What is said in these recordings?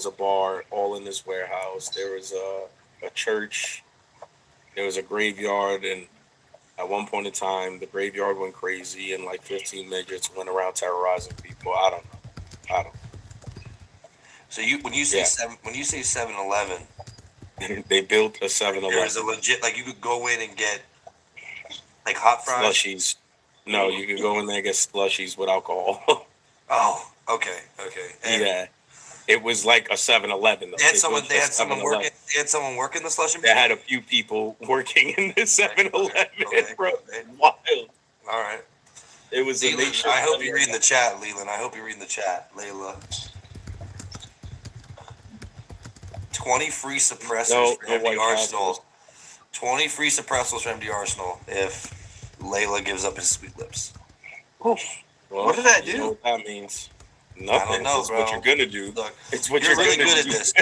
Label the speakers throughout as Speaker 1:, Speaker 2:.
Speaker 1: a bar all in this warehouse. There was a church. There was a graveyard, and at one point in time, the graveyard went crazy, and like 15 midgets went around terrorizing people. I don't know. I don't.
Speaker 2: So when you say 7-Eleven,
Speaker 1: they built a 7-Eleven.
Speaker 2: There's a legit you could go in and get like hot fries,
Speaker 1: slushies. No, you could go in there and get slushies with alcohol.
Speaker 2: Oh, okay. And
Speaker 1: yeah, it was like a 7-Eleven.
Speaker 2: They had someone working. They had someone working the slushie machine.
Speaker 1: They had a few people working in the 7-Eleven, bro.
Speaker 2: Okay.
Speaker 1: Wild.
Speaker 2: All right.
Speaker 1: It was.
Speaker 2: Leland, I hope you're reading the chat, Leland. I hope you're reading the chat, Layla. 20 free suppressors for MD Arsenal. 20 free suppressors for MD Arsenal if Layla gives up his sweet lips.
Speaker 1: Well, what did that do? You know what that means? Nothing. I don't know, bro. It's what you're gonna do. Look, it's what you're really good at this.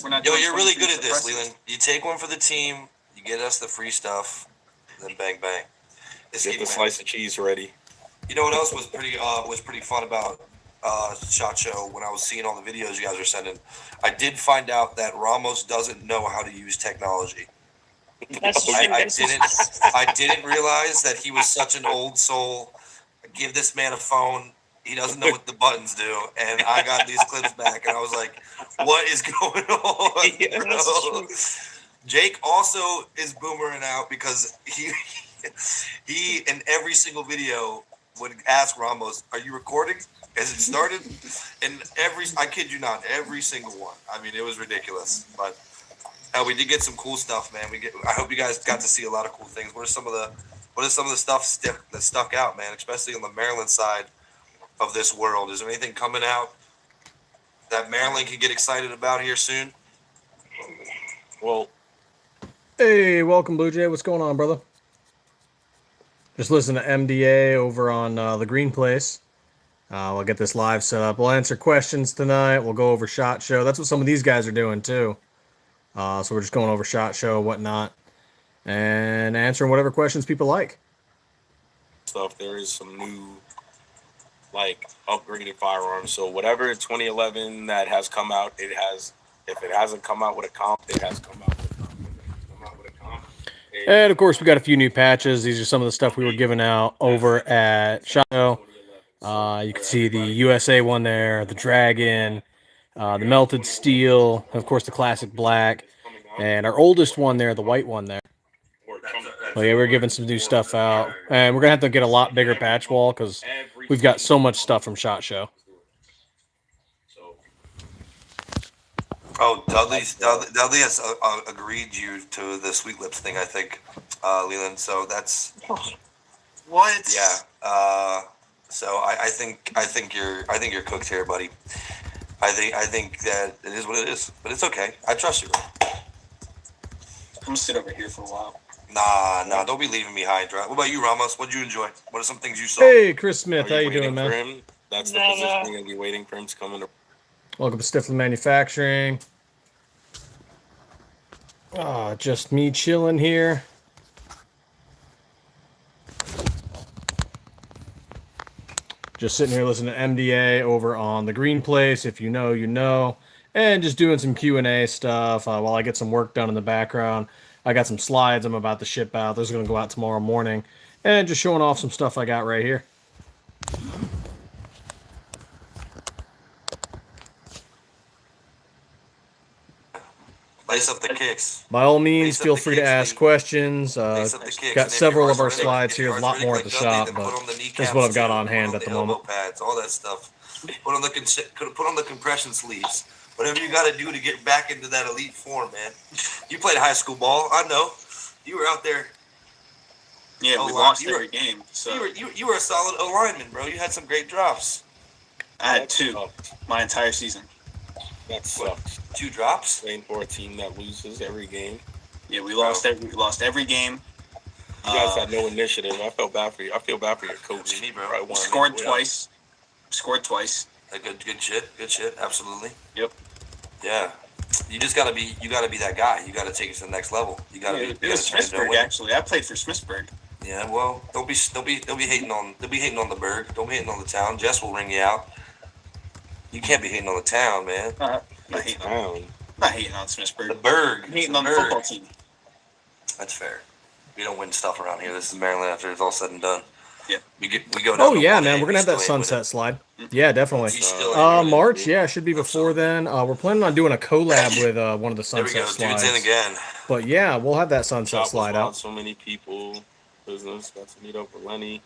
Speaker 2: Yo, you're really good at this, Leland. You take one for the team. You get us the free stuff. Then bang bang.
Speaker 1: Get the slice of cheese ready.
Speaker 2: You know what else was pretty fun about SHOT Show when I was seeing all the videos you guys were sending? I did find out that Ramos doesn't know how to use technology. I didn't realize that he was such an old soul. Give this man a phone. He doesn't know what the buttons do. And I got these clips back, and I was like, what is going on? Yeah, Jake also is boomering out because he in every single video would ask Ramos, are you recording? Has it started? And I kid you not, every single one. I mean, it was ridiculous. But we did get some cool stuff, man. I hope you guys got to see a lot of cool things. What is some of the stuff that stuck out, man, especially on the Maryland side of this world? Is there anything coming out that Maryland can get excited about here soon?
Speaker 1: Well,
Speaker 3: hey, welcome, Blue Jay. What's going on, brother? Just listen to MDA over on the Green Place. We'll get this live set up. We'll answer questions tonight. We'll go over SHOT Show. That's what some of these guys are doing, too. So we're just going over SHOT Show, whatnot, and answering whatever questions people like.
Speaker 1: Stuff. There is some new, upgraded firearms. So whatever 2011 that has come out, it has. If it hasn't come out with a comp, it has come out with a comp.
Speaker 3: And of course, we got a few new patches. These are some of the stuff we were giving out over at SHOT Show. You can see the USA one there, the Dragon, the Melted Steel, of course the Classic Black, and our oldest one there, the white one there. Well, yeah, we're giving some new stuff out, and we're gonna have to get a lot bigger patch wall because we've got so much stuff from SHOT Show.
Speaker 2: Oh, Dudley has agreed you to the Sweet Lips thing, I think, Leland. So that's
Speaker 4: what?
Speaker 2: Yeah. So I think you're cooked here, buddy. I think that it is what it is, but it's okay. I trust you, bro.
Speaker 4: I'm gonna sit over here for a while.
Speaker 2: Nah, don't be leaving me high and dry. What about you, Ramos? What'd you enjoy? What are some things you saw?
Speaker 3: Hey, Chris Smith, how you doing, man?
Speaker 1: Him? That's the position you're gonna be waiting for him to come in.
Speaker 3: Welcome to Stiffler Manufacturing. Just me chilling here. Just sitting here listening to MDA over on the Green Place. If you know, you know. And just doing some Q&A stuff while I get some work done in the background. I got some slides I'm about to ship out. Those are going to go out tomorrow morning. And just showing off some stuff I got right here.
Speaker 2: Lace up the kicks.
Speaker 3: By all means, feel free to ask questions. Got several of our slides here, a lot more at the shop, but this is what I've got on hand at the moment.
Speaker 2: Pads, all that stuff. Put on the compression sleeves. Whatever you got to do to get back into that elite form, man. You played high school ball. I know. You were out there.
Speaker 4: Yeah, we lost every game. So
Speaker 2: you were a solid O-lineman, bro. You had some great drops.
Speaker 4: I had two my entire season.
Speaker 1: That sucks.
Speaker 2: 2 drops?
Speaker 1: Playing for a team that loses every game.
Speaker 4: Yeah, we lost every game.
Speaker 1: You guys had no initiative. I feel bad for you. I feel bad for your coach.
Speaker 2: Me, bro.
Speaker 4: Scored twice.
Speaker 2: Good shit. Absolutely.
Speaker 4: Yep.
Speaker 2: Yeah. You just gotta be that guy. You gotta take it to the next level. You gotta be.
Speaker 4: It was Smithsburg, actually. I played for Smithsburg.
Speaker 2: Yeah. Well, don't be hating on the Berg. Don't be hating on the town. Jess will ring you out. You can't be hating on the town, man.
Speaker 4: Not hating on,
Speaker 1: Town.
Speaker 4: not hating on
Speaker 2: The
Speaker 4: Smithsburg.
Speaker 2: Berg.
Speaker 4: I'm hating on the football team.
Speaker 2: That's fair. We don't win stuff around here. This is Maryland after it's all said and done.
Speaker 4: Yeah.
Speaker 2: We go down.
Speaker 3: Oh
Speaker 2: to
Speaker 3: yeah,
Speaker 2: 1A,
Speaker 3: man, we're
Speaker 2: we
Speaker 3: gonna have that
Speaker 2: still ain't winning.
Speaker 3: sunset slide. Yeah, definitely.
Speaker 2: We still ain't winning.
Speaker 3: March, yeah, should be before then. We're planning on doing a collab with one of the
Speaker 2: There we
Speaker 3: sunset
Speaker 2: go.
Speaker 3: slides.
Speaker 2: Dude's in again.
Speaker 3: But yeah, we'll have that sunset
Speaker 1: Shop
Speaker 3: slide
Speaker 1: was wild,
Speaker 3: out.
Speaker 1: so many people. Business got to meet up with Lenny,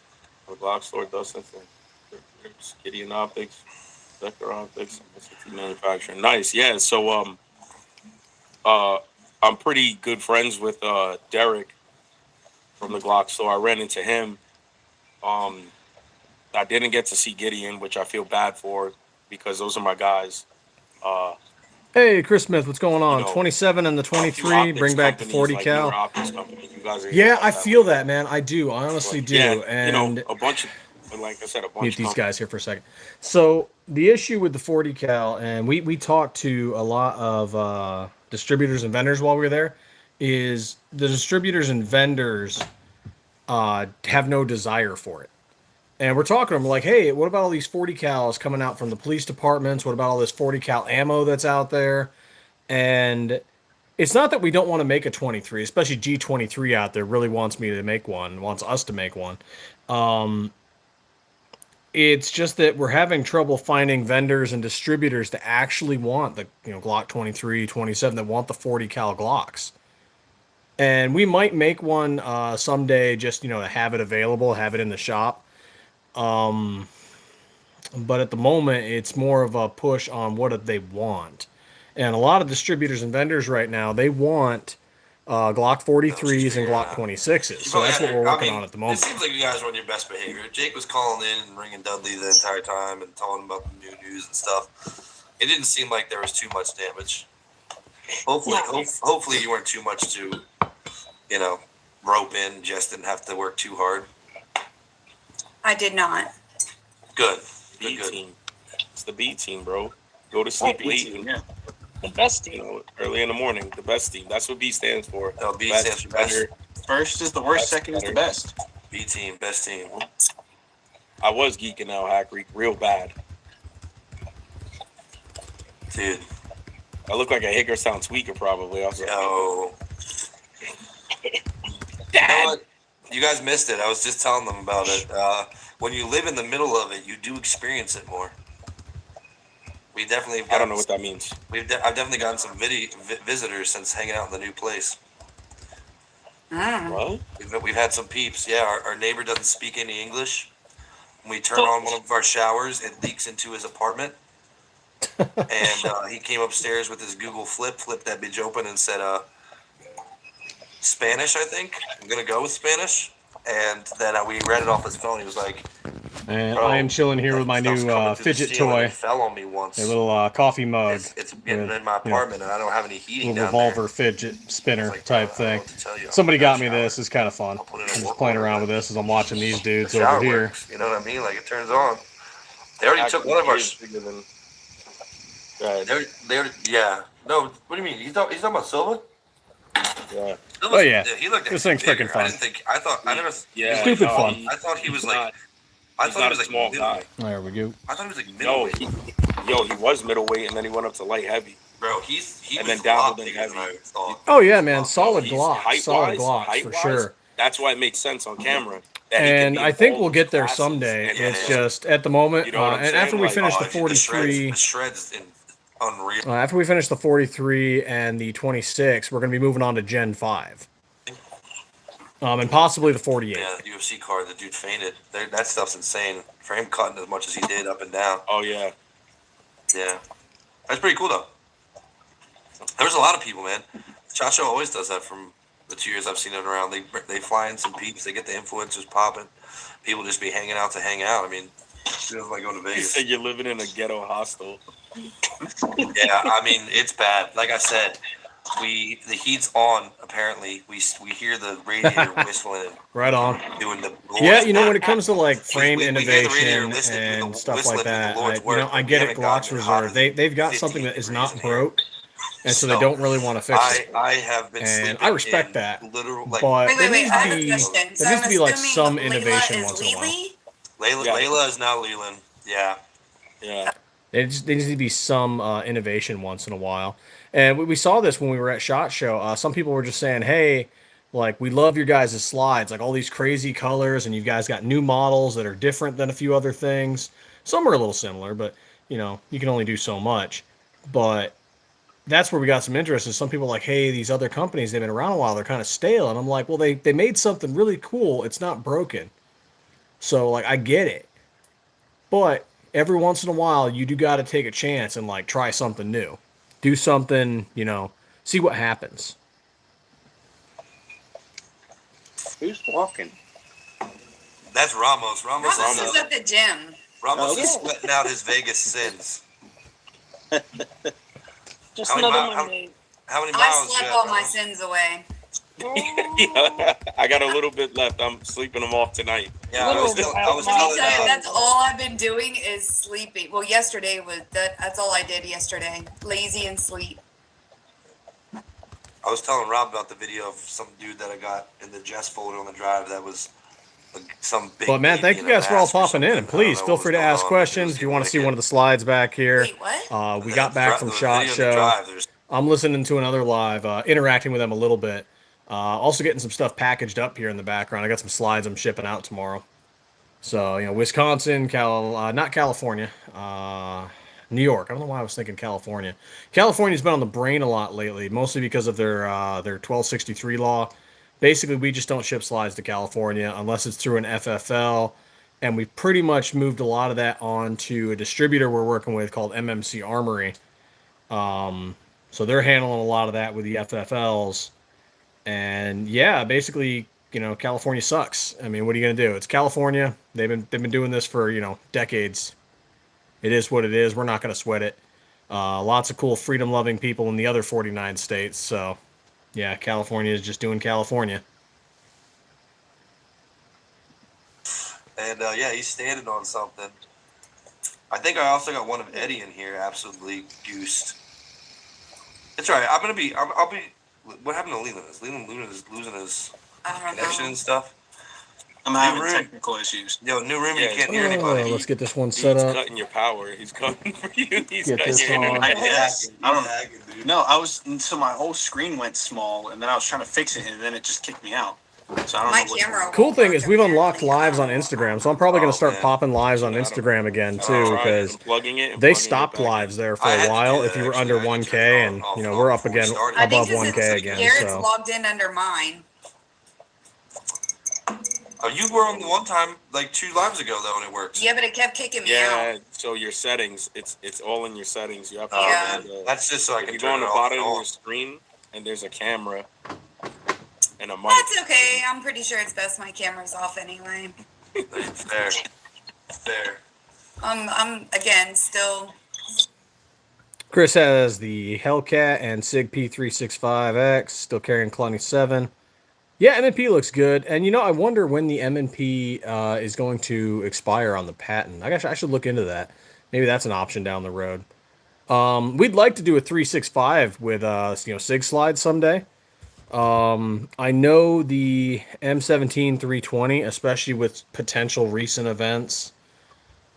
Speaker 1: the Glock store, Dustin, Kitty and Optics, Vector Optics, MMC Manufacturing. Nice, yeah. So I'm pretty good friends with Derek from the Glock store. I ran into him. I didn't get to see Gideon, which I feel bad for because those are my guys.
Speaker 3: Hey, Chris Smith, what's going on?
Speaker 1: You know,
Speaker 3: 27 and the 23, bring back the 40 cal.
Speaker 1: You guys are
Speaker 3: Yeah, I feel that, man. I do. I honestly do.
Speaker 1: Yeah,
Speaker 3: and
Speaker 1: a bunch of, like I said, a bunch
Speaker 3: mute
Speaker 1: of
Speaker 3: these guys here for a second. So the issue with the 40 cal, and we talked to a lot of distributors and vendors while we were there, is the distributors and vendors have no desire for it. And we're talking to them like, hey, what about all these 40 cals coming out from the police departments? What about all this 40 cal ammo that's out there? And it's not that we don't want to make a 23, especially G23 out there really wants me to make one, wants us to make one. It's just that we're having trouble finding vendors and distributors to actually want the Glock 23, 27 that want the 40 cal Glocks. And we might make one someday just to have it available, have it in the shop. But at the moment, it's more of a push on what they want. And a lot of distributors and vendors right now, they want Glock 43s and Glock 26s. So that's what we're working on at the
Speaker 2: It
Speaker 3: moment.
Speaker 2: seems like you guys are on your best behavior. Jake was calling in and ringing Dudley the entire time and telling him about the new news and stuff. It didn't seem like there was too much damage. Hopefully you weren't too much to, rope in. Just didn't have to work too hard.
Speaker 5: I did not.
Speaker 2: Good.
Speaker 1: B
Speaker 2: Good.
Speaker 1: team. It's the B team, bro. Go to sleep late and
Speaker 4: Yeah.
Speaker 6: The best team.
Speaker 1: early in the morning. The best team. That's what B stands for.
Speaker 2: No, B
Speaker 1: Best,
Speaker 2: stands for best.
Speaker 1: better.
Speaker 4: First is the worst,
Speaker 1: That's
Speaker 4: second is the
Speaker 1: better.
Speaker 4: best.
Speaker 2: B team, best team.
Speaker 1: I was geeking out, Hack Reek, real bad.
Speaker 2: Dude,
Speaker 1: I look like a Hagerstown tweaker, probably. I was like,
Speaker 2: no. You know what? You guys missed it. I was just telling them about it. When you live in the middle of it, you do experience it more. We definitely.
Speaker 1: I don't know what that means.
Speaker 2: I've definitely gotten some visitors since hanging out in the new place.
Speaker 1: What?
Speaker 2: We've had some peeps. Yeah, our neighbor doesn't speak any English. When we turn on one of our showers, it leaks into his apartment. And he came upstairs with his Google flipped that bitch open and said, Spanish, I think. I'm going to go with Spanish. And then we read it off his phone. He was like,
Speaker 3: And
Speaker 2: Bro,
Speaker 3: I am chilling here with my
Speaker 2: stuff's
Speaker 3: new
Speaker 2: coming through the
Speaker 3: fidget
Speaker 2: ceiling.
Speaker 3: toy,
Speaker 2: It fell on me once.
Speaker 3: a little coffee mug,
Speaker 2: It's getting
Speaker 3: with,
Speaker 2: in my apartment, and I don't have any heating
Speaker 3: little
Speaker 2: down
Speaker 3: revolver
Speaker 2: there.
Speaker 3: fidget spinner
Speaker 2: Like,
Speaker 3: type
Speaker 2: I don't know
Speaker 3: thing.
Speaker 2: what to tell you.
Speaker 3: Somebody got me
Speaker 2: Shower.
Speaker 3: this. It's kind of fun.
Speaker 2: I'll put it in
Speaker 3: I'm
Speaker 2: a
Speaker 3: just
Speaker 2: work
Speaker 3: playing
Speaker 2: order.
Speaker 3: around with this as I'm watching these dudes
Speaker 2: The shower
Speaker 3: over here.
Speaker 2: works, you know what I mean? Like, it turns on. They already took one of our.
Speaker 1: Bigger than. Go ahead.
Speaker 2: They already, yeah. No, what do you mean? He's talking about Silva?
Speaker 1: Yeah.
Speaker 3: Oh, yeah.
Speaker 2: He looked
Speaker 3: This thing's
Speaker 2: bigger.
Speaker 3: freaking fun.
Speaker 2: I didn't think. I thought. I never.
Speaker 1: Yeah.
Speaker 3: Stupid
Speaker 1: no,
Speaker 3: fun.
Speaker 2: I thought he was
Speaker 1: he's
Speaker 2: like.
Speaker 1: not-
Speaker 2: I
Speaker 1: he's
Speaker 2: thought he
Speaker 1: not
Speaker 2: was
Speaker 1: a
Speaker 2: like
Speaker 1: small
Speaker 2: middle-
Speaker 1: guy.
Speaker 3: There we go.
Speaker 2: I thought he was like
Speaker 1: No,
Speaker 2: middleweight.
Speaker 1: he was middleweight, and then he went up to light heavy.
Speaker 2: Bro, he
Speaker 1: and
Speaker 2: was
Speaker 1: then down
Speaker 2: a lot
Speaker 1: to the
Speaker 2: bigger than
Speaker 1: heavy.
Speaker 2: I thought.
Speaker 3: Oh yeah, man,
Speaker 1: He's
Speaker 3: solid Glock,
Speaker 1: height-wise-
Speaker 3: solid Glocks for
Speaker 1: height-wise,
Speaker 3: sure.
Speaker 1: That's why it makes sense on camera. that he can
Speaker 3: And
Speaker 1: be
Speaker 3: I
Speaker 1: in
Speaker 3: think
Speaker 1: all
Speaker 3: we'll
Speaker 1: those
Speaker 3: get there
Speaker 1: classes
Speaker 3: someday.
Speaker 1: and
Speaker 3: It's
Speaker 1: then-
Speaker 3: just at the moment,
Speaker 1: You know what I'm
Speaker 3: and after
Speaker 1: saying?
Speaker 3: we
Speaker 1: Like,
Speaker 3: finish the
Speaker 2: dude,
Speaker 3: 43,
Speaker 2: the shreds in unreal.
Speaker 3: after we finish the 43 and the 26, we're going to be moving on to Gen 5, and possibly the 48.
Speaker 2: Yeah, the UFC card, the dude fainted. That stuff's insane. For him cutting as much as he did up and down.
Speaker 1: Oh yeah.
Speaker 2: Yeah. That's pretty cool, though. There's a lot of people, man. Chacho always does that from the 2 years I've seen it around. They fly in some peeps. They get the influencers popping. People just be hanging out to hang out. I mean, it feels like going to
Speaker 1: You
Speaker 2: Vegas.
Speaker 1: said you're living in a ghetto hostel.
Speaker 2: Yeah, I mean, it's bad. Like I said, the heat's on, apparently. We hear the radiator whistling and
Speaker 3: Right on.
Speaker 2: doing the
Speaker 3: Yeah, you know, when it comes to like frame
Speaker 2: we hear the radio
Speaker 3: innovation
Speaker 2: listening to the
Speaker 3: and stuff
Speaker 2: whistling
Speaker 3: like
Speaker 2: to the
Speaker 3: that,
Speaker 2: Lord's
Speaker 3: I
Speaker 2: work,
Speaker 3: I
Speaker 2: but
Speaker 3: get
Speaker 2: we
Speaker 3: it.
Speaker 2: haven't
Speaker 3: Glock's
Speaker 2: gotten it hot
Speaker 3: Reserve,
Speaker 2: as
Speaker 3: they've got something
Speaker 2: 15
Speaker 3: that is
Speaker 2: degrees
Speaker 3: not
Speaker 2: in here.
Speaker 3: broke, and so they don't really want to fix it.
Speaker 2: I have been
Speaker 3: And
Speaker 2: sleeping
Speaker 3: I respect
Speaker 2: in
Speaker 3: that,
Speaker 2: literal, like,
Speaker 3: But
Speaker 5: Wait,
Speaker 3: there
Speaker 5: wait,
Speaker 3: needs
Speaker 5: I
Speaker 3: to
Speaker 5: have a
Speaker 3: be
Speaker 5: question. So
Speaker 3: there needs to
Speaker 5: I'm
Speaker 3: be like
Speaker 5: assuming
Speaker 3: some
Speaker 5: Layla
Speaker 3: innovation
Speaker 5: is
Speaker 3: once in a while.
Speaker 5: Lily?
Speaker 2: Layla,
Speaker 1: Yeah.
Speaker 2: Layla is now Leland. Yeah.
Speaker 1: Yeah.
Speaker 3: There needs to be some innovation once in a while. And we saw this when we were at SHOT Show. Some people were just saying, hey, like, we love your guys' slides, like all these crazy colors, and you guys got new models that are different than a few other things. Some are a little similar, but, you know, you can only do so much. But that's where we got some interest. Is some people are like, hey, these other companies, they've been around a while, they're kind of stale. And I'm like, well, they made something really cool. It's not broken. So, like, I get it. But every once in a while, you do got to take a chance and like try something new, do something, you know, see what happens.
Speaker 6: Who's walking?
Speaker 2: That's Ramos. Ramos
Speaker 5: is at the gym.
Speaker 2: Ramos
Speaker 6: Okay.
Speaker 2: is sweating out his Vegas sins.
Speaker 7: Just
Speaker 2: How many
Speaker 7: another
Speaker 2: mi-
Speaker 7: Monday.
Speaker 2: How many
Speaker 5: I
Speaker 2: miles you
Speaker 5: slept
Speaker 2: have,
Speaker 5: all my
Speaker 2: Ramos?
Speaker 5: sins away.
Speaker 1: Yeah, I got a little bit left. I'm sleeping them off tonight.
Speaker 2: Yeah, I was
Speaker 7: Little
Speaker 2: telling
Speaker 7: miles.
Speaker 5: That's all I've been doing is sleeping. Well, yesterday was that's all I did yesterday. Lazy and sleep.
Speaker 2: I was telling Rob about the video of some dude that I got in the Jess folder on the drive that was like some big.
Speaker 3: But man,
Speaker 2: baby
Speaker 3: thank
Speaker 2: in
Speaker 3: you
Speaker 2: a
Speaker 3: guys for all
Speaker 2: mask or
Speaker 3: popping in, and
Speaker 2: something. I don't
Speaker 3: please
Speaker 2: know
Speaker 3: feel
Speaker 2: what
Speaker 3: free
Speaker 2: was
Speaker 3: to
Speaker 2: going
Speaker 3: ask
Speaker 2: on.
Speaker 3: questions
Speaker 2: It
Speaker 3: if you
Speaker 2: was
Speaker 3: want to see
Speaker 2: wicked.
Speaker 3: one of the slides back here.
Speaker 5: Wait, what?
Speaker 3: We got back from
Speaker 2: The
Speaker 3: SHOT
Speaker 2: video in the
Speaker 3: Show.
Speaker 2: drive, there's-
Speaker 3: I'm listening to another live, interacting with them a little bit. Also getting some stuff packaged up here in the background. I got some slides I'm shipping out tomorrow. So, you know, Wisconsin, not California, New York. I don't know why I was thinking California. California's been on the brain a lot lately, mostly because of their 1263 law. Basically, we just don't ship slides to California unless it's through an FFL, and we've pretty much moved a lot of that on to a distributor we're working with called MMC Armory. So they're handling a lot of that with the FFLs. And yeah, basically, you know, California sucks. I mean, what are you gonna do? It's California. They've been doing this for, you know, decades. It is what it is. We're not gonna sweat it. Lots of cool freedom-loving people in the other 49 states. So yeah, California is just doing California.
Speaker 2: And yeah, he's standing on something. I think I also got one of Eddie in here, absolutely goosed. It's all right. I'll be. What happened to Leland? Is Leland losing his
Speaker 5: I don't
Speaker 2: connection
Speaker 5: know.
Speaker 2: and stuff?
Speaker 4: I'm having
Speaker 2: room.
Speaker 4: technical issues.
Speaker 2: Yo, new room,
Speaker 1: Yeah,
Speaker 2: you can't hear anybody.
Speaker 3: Let's get this one
Speaker 1: He's
Speaker 3: set up.
Speaker 1: cutting your power. He's cutting for you. He's
Speaker 3: Get
Speaker 1: cutting
Speaker 3: this
Speaker 1: your
Speaker 3: on.
Speaker 1: internet.
Speaker 4: I guess. I don't know.
Speaker 2: Hacking, dude.
Speaker 4: No, I was so my whole screen went small, and then I was trying to fix it, and then it just kicked me out. So I don't
Speaker 5: My
Speaker 4: know what's
Speaker 5: camera.
Speaker 4: going on.
Speaker 3: Cool thing is we've unlocked
Speaker 5: Apparently,
Speaker 3: lives on Instagram, so I'm probably gonna start
Speaker 2: man.
Speaker 3: popping lives on
Speaker 1: Yeah, I
Speaker 3: Instagram again
Speaker 1: I
Speaker 3: too,
Speaker 1: tried
Speaker 3: because
Speaker 1: unplugging it and
Speaker 3: they
Speaker 1: plugging it
Speaker 3: stopped
Speaker 1: back in.
Speaker 3: lives there for
Speaker 2: I had
Speaker 3: a
Speaker 2: to
Speaker 3: while
Speaker 2: do
Speaker 3: if
Speaker 2: that,
Speaker 3: you were
Speaker 2: actually.
Speaker 3: under
Speaker 2: I had to
Speaker 3: 1K,
Speaker 2: turn it
Speaker 3: and
Speaker 2: off
Speaker 3: you know
Speaker 2: and
Speaker 3: we're
Speaker 2: on
Speaker 3: up
Speaker 2: before we
Speaker 3: again
Speaker 2: started.
Speaker 5: I think
Speaker 3: above 1K
Speaker 5: because
Speaker 3: again.
Speaker 5: Garrett's
Speaker 3: So
Speaker 5: logged in under mine.
Speaker 2: Oh, you were on the one time like 2 lives ago though, and it worked.
Speaker 5: Yeah, but it kept kicking me
Speaker 1: Yeah,
Speaker 5: out.
Speaker 1: so your settings, it's all in your settings. You have to
Speaker 2: Oh,
Speaker 5: Yeah.
Speaker 2: man. That's just so I
Speaker 1: if
Speaker 2: can
Speaker 1: you go on
Speaker 2: turn it
Speaker 1: the
Speaker 2: off
Speaker 1: bottom
Speaker 2: and
Speaker 1: of your
Speaker 2: on.
Speaker 1: screen and there's a camera and a mic.
Speaker 5: That's okay. I'm pretty sure it's best my camera's off anyway.
Speaker 2: Fair. Fair.
Speaker 5: I'm again still.
Speaker 3: Chris has the Hellcat and Sig P365X, still carrying Cloney 7. Yeah, M&P looks good, and you know I wonder when the M&P is going to expire on the patent. I guess I should look into that. Maybe that's an option down the road. We'd like to do a 365 with Sig slides someday. I know the M17 320, especially with potential recent events.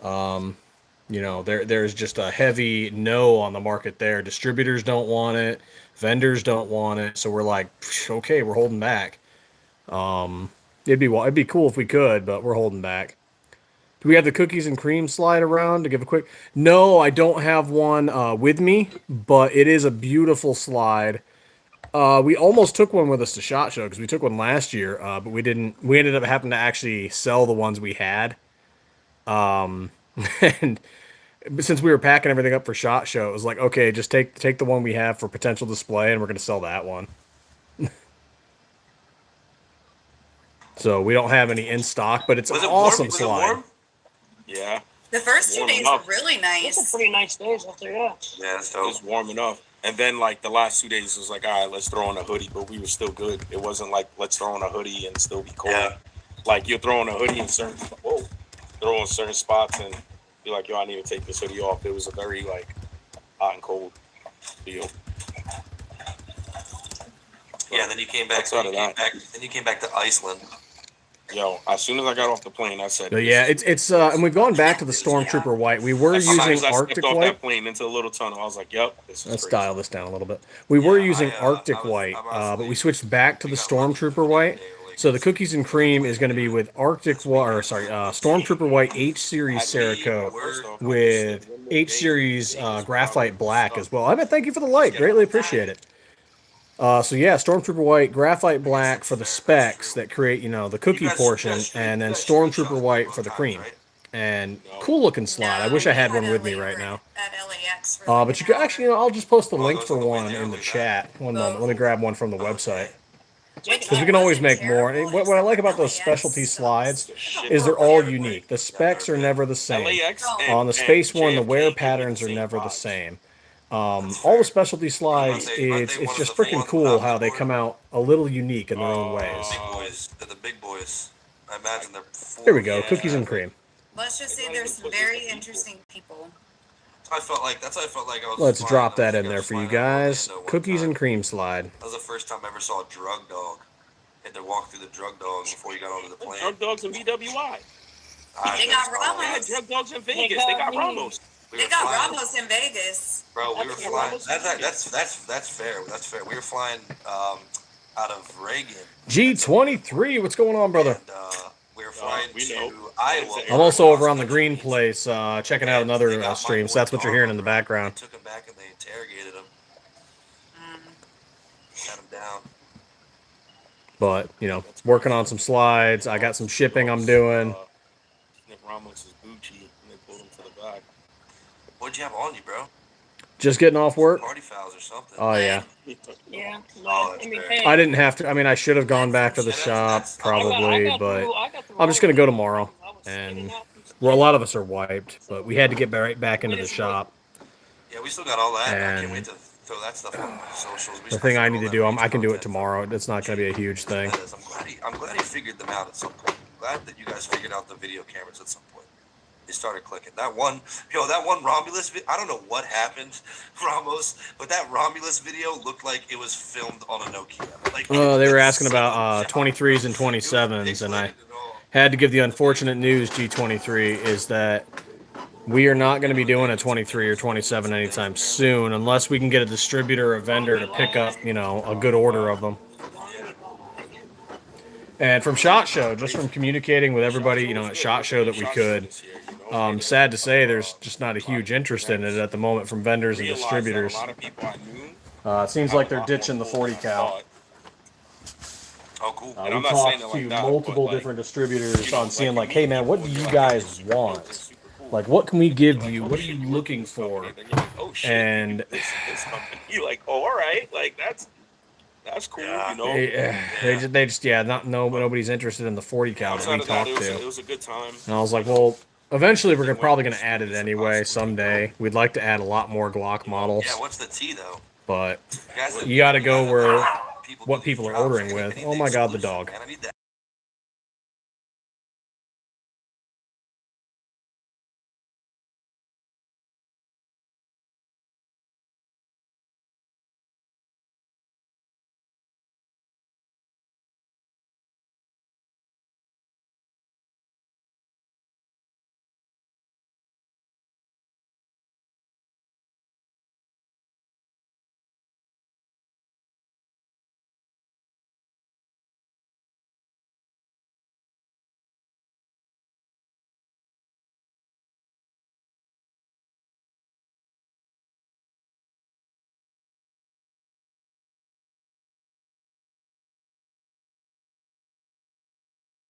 Speaker 3: There's just a heavy no on the market there. Distributors don't want it, vendors don't want it, so we're like, okay, we're holding back. It'd be cool if we could, but we're holding back. Do we have the cookies and cream slide around to give a quick? No, I don't have one with me, but it is a beautiful slide. We almost took one with us to SHOT Show because we took one last year, but we didn't. We ended up having to actually sell the ones we had. And since we were packing everything up for SHOT Show, it was like, okay, just take the one we have for potential display, and we're going to sell that one. So we don't have any in stock, but it's an awesome
Speaker 2: Was it
Speaker 3: slide.
Speaker 2: warm?
Speaker 1: Yeah,
Speaker 5: The first 2
Speaker 1: Warm
Speaker 5: days
Speaker 1: up.
Speaker 5: were really
Speaker 7: Those
Speaker 5: nice.
Speaker 7: are pretty nice days out there, yeah.
Speaker 2: Yeah, it's
Speaker 1: it
Speaker 2: dope.
Speaker 1: was warm enough. And then like the last 2 days it was like, all right, let's throw on a hoodie, but we were still good. It wasn't like let's throw on a hoodie and still be cold.
Speaker 2: Yeah.
Speaker 1: Like you're throwing a hoodie in throw in certain spots and you're like, yo, I need to take this hoodie off. It was a very like hot and cold deal.
Speaker 2: Yeah, then you came back.
Speaker 1: Outside of that.
Speaker 2: Then you came back to Iceland.
Speaker 1: Yo, as soon as I got off the plane, I said,
Speaker 3: But yeah, it's and we've gone back to the Stormtrooper white. We were
Speaker 1: as soon
Speaker 3: using
Speaker 1: as I
Speaker 3: Arctic
Speaker 1: stepped off
Speaker 3: white.
Speaker 1: that plane into a little tunnel, I was like, "Yep, this is
Speaker 3: Let's
Speaker 1: crazy."
Speaker 3: dial this down a little bit. We were
Speaker 2: Yeah,
Speaker 3: using
Speaker 2: I
Speaker 3: Arctic
Speaker 2: was-
Speaker 3: white,
Speaker 2: I'm
Speaker 3: but we
Speaker 2: honestly-
Speaker 3: switched back to
Speaker 2: we
Speaker 3: the
Speaker 2: got lucky
Speaker 3: Stormtrooper
Speaker 2: the
Speaker 3: white.
Speaker 2: day, like,
Speaker 3: So the cookies and cream is going to be with Arctic or sorry, Stormtrooper white H Series Cerakote
Speaker 1: First off,
Speaker 3: with H Series graphite black as well. I mean, thank you for the light. Greatly appreciate it. So yeah, Stormtrooper white, graphite black for the specs that create, the cookie portion, and then Stormtrooper white for the cream. And cool looking slide. I wish I had one with me right now.
Speaker 5: At LAX for
Speaker 3: But
Speaker 5: like
Speaker 3: you
Speaker 5: an
Speaker 3: can actually, I'll just post the
Speaker 2: Oh,
Speaker 3: link
Speaker 2: those
Speaker 3: for
Speaker 2: are the way
Speaker 3: one
Speaker 2: there,
Speaker 3: in the
Speaker 2: we
Speaker 3: chat. One moment. Let me grab one from the website.
Speaker 5: Because
Speaker 3: Because we can always make more. And what I like about those specialty slides is they're all unique. The specs are never the same.
Speaker 1: LAX
Speaker 3: On the Space one, the
Speaker 1: JFK
Speaker 3: wear
Speaker 1: give me
Speaker 3: patterns are
Speaker 1: same
Speaker 3: never the
Speaker 1: vibes.
Speaker 3: same. All the specialty slides, it's just freaking cool how they come out a little unique in their own ways.
Speaker 2: Big boys. They're the big boys. I imagine they're.
Speaker 3: Here we go,
Speaker 1: Yeah.
Speaker 3: cookies and cream.
Speaker 5: Let's just say there's some very interesting people.
Speaker 2: I felt like that's how I felt like I was.
Speaker 3: Let's
Speaker 2: flying.
Speaker 3: drop
Speaker 2: I
Speaker 3: that
Speaker 2: think
Speaker 3: in
Speaker 2: I
Speaker 3: there
Speaker 2: was
Speaker 3: for you
Speaker 2: flying out of
Speaker 3: guys.
Speaker 2: Orlando one
Speaker 3: Cookies
Speaker 2: time.
Speaker 3: and cream slide.
Speaker 2: That was the first time I ever saw a drug dog. Had to walk through the drug dog before you got onto the plane.
Speaker 1: Drug dogs and BWI.
Speaker 5: They got
Speaker 1: They had
Speaker 5: Ramos.
Speaker 1: drug dogs in Vegas. They got Ramos.
Speaker 5: They got Ramos in Vegas.
Speaker 2: Bro, we were
Speaker 1: That's
Speaker 2: flying.
Speaker 1: Ramos.
Speaker 2: That's fair. That's fair. We were flying out of Reagan.
Speaker 3: G23, what's going on, brother?
Speaker 2: And, we were flying
Speaker 1: we
Speaker 2: to
Speaker 1: know.
Speaker 2: Iowa.
Speaker 3: I'm also over on the Green Place, checking out another stream, so that's what you're hearing in the
Speaker 2: They
Speaker 3: background.
Speaker 2: took him back and they interrogated him.
Speaker 5: Mm.
Speaker 2: Sat him down.
Speaker 3: But, working on some slides. I got some shipping I'm doing.
Speaker 1: Nick Ramos is Gucci, and they pulled him to the back.
Speaker 2: What'd you have on you, bro?
Speaker 3: Just getting off work.
Speaker 2: Party fouls or something.
Speaker 3: Oh, yeah.
Speaker 7: Yeah.
Speaker 2: Oh, that's fair.
Speaker 3: I didn't have to. I mean, I should have gone back to the shop, probably, but I'm just going to go tomorrow. And well, a lot of us are wiped, but we had to get right back into the shop.
Speaker 2: Yeah, we still got all that. I
Speaker 3: And
Speaker 2: can't wait to throw that stuff on socials. We
Speaker 3: the
Speaker 2: should
Speaker 3: thing I
Speaker 2: throw
Speaker 3: need to
Speaker 2: that
Speaker 3: do,
Speaker 2: release
Speaker 3: I can do it
Speaker 2: content.
Speaker 3: tomorrow. It's not going to be a huge thing.
Speaker 2: That is. I'm glad he figured them out at some point. I'm glad that you guys figured out the video cameras at some point. They started clicking. That one Romulus video, I don't know what happened, Ramos, but that Romulus video looked like it was filmed on a Nokia. Like,
Speaker 3: They were
Speaker 2: it
Speaker 3: asking
Speaker 2: was
Speaker 3: about
Speaker 2: so
Speaker 3: 23s and
Speaker 2: It was
Speaker 3: 27s, and I
Speaker 2: pixelated all.
Speaker 3: had to give the unfortunate news, G23, is that we are not going to be doing a 23 or 27 anytime soon unless we can get a distributor or vendor to pick up, a good order of them. And from SHOT Show, just from communicating with everybody, at SHOT Show that we could, sad to say there's just not a huge interest in it at the moment from vendors and distributors.
Speaker 1: A lot of people I knew.
Speaker 3: It seems like they're ditching the 40 cal.
Speaker 2: Oh, cool.
Speaker 1: And I'm
Speaker 3: We
Speaker 1: not saying
Speaker 3: talked
Speaker 1: it
Speaker 3: to
Speaker 1: like that,
Speaker 3: multiple
Speaker 1: but, like,
Speaker 3: different distributors on seeing
Speaker 1: like,
Speaker 3: like, hey man, what do you guys want? Like, what can we give you? What are you looking for?
Speaker 1: Then you're like, oh shit.
Speaker 3: And
Speaker 1: this company. You're like, oh, all right. Like, that's cool,
Speaker 2: Yeah.
Speaker 3: they just nobody's interested in the 40 cal that
Speaker 1: Outside
Speaker 3: we
Speaker 1: of that,
Speaker 3: talked
Speaker 1: it
Speaker 3: to.
Speaker 1: was a good time.
Speaker 3: And I was like, well, eventually we're probably going to add it anyway someday. We'd like to add a lot more Glock models,
Speaker 2: Yeah, what's the T though?
Speaker 3: but
Speaker 2: Guys that-
Speaker 3: you got to go where what
Speaker 2: do
Speaker 3: people
Speaker 2: these
Speaker 3: are
Speaker 2: drops.
Speaker 3: ordering
Speaker 2: I
Speaker 3: with.
Speaker 2: need
Speaker 3: Oh my God, the
Speaker 2: exclusive,
Speaker 3: dog.
Speaker 2: man. I need that.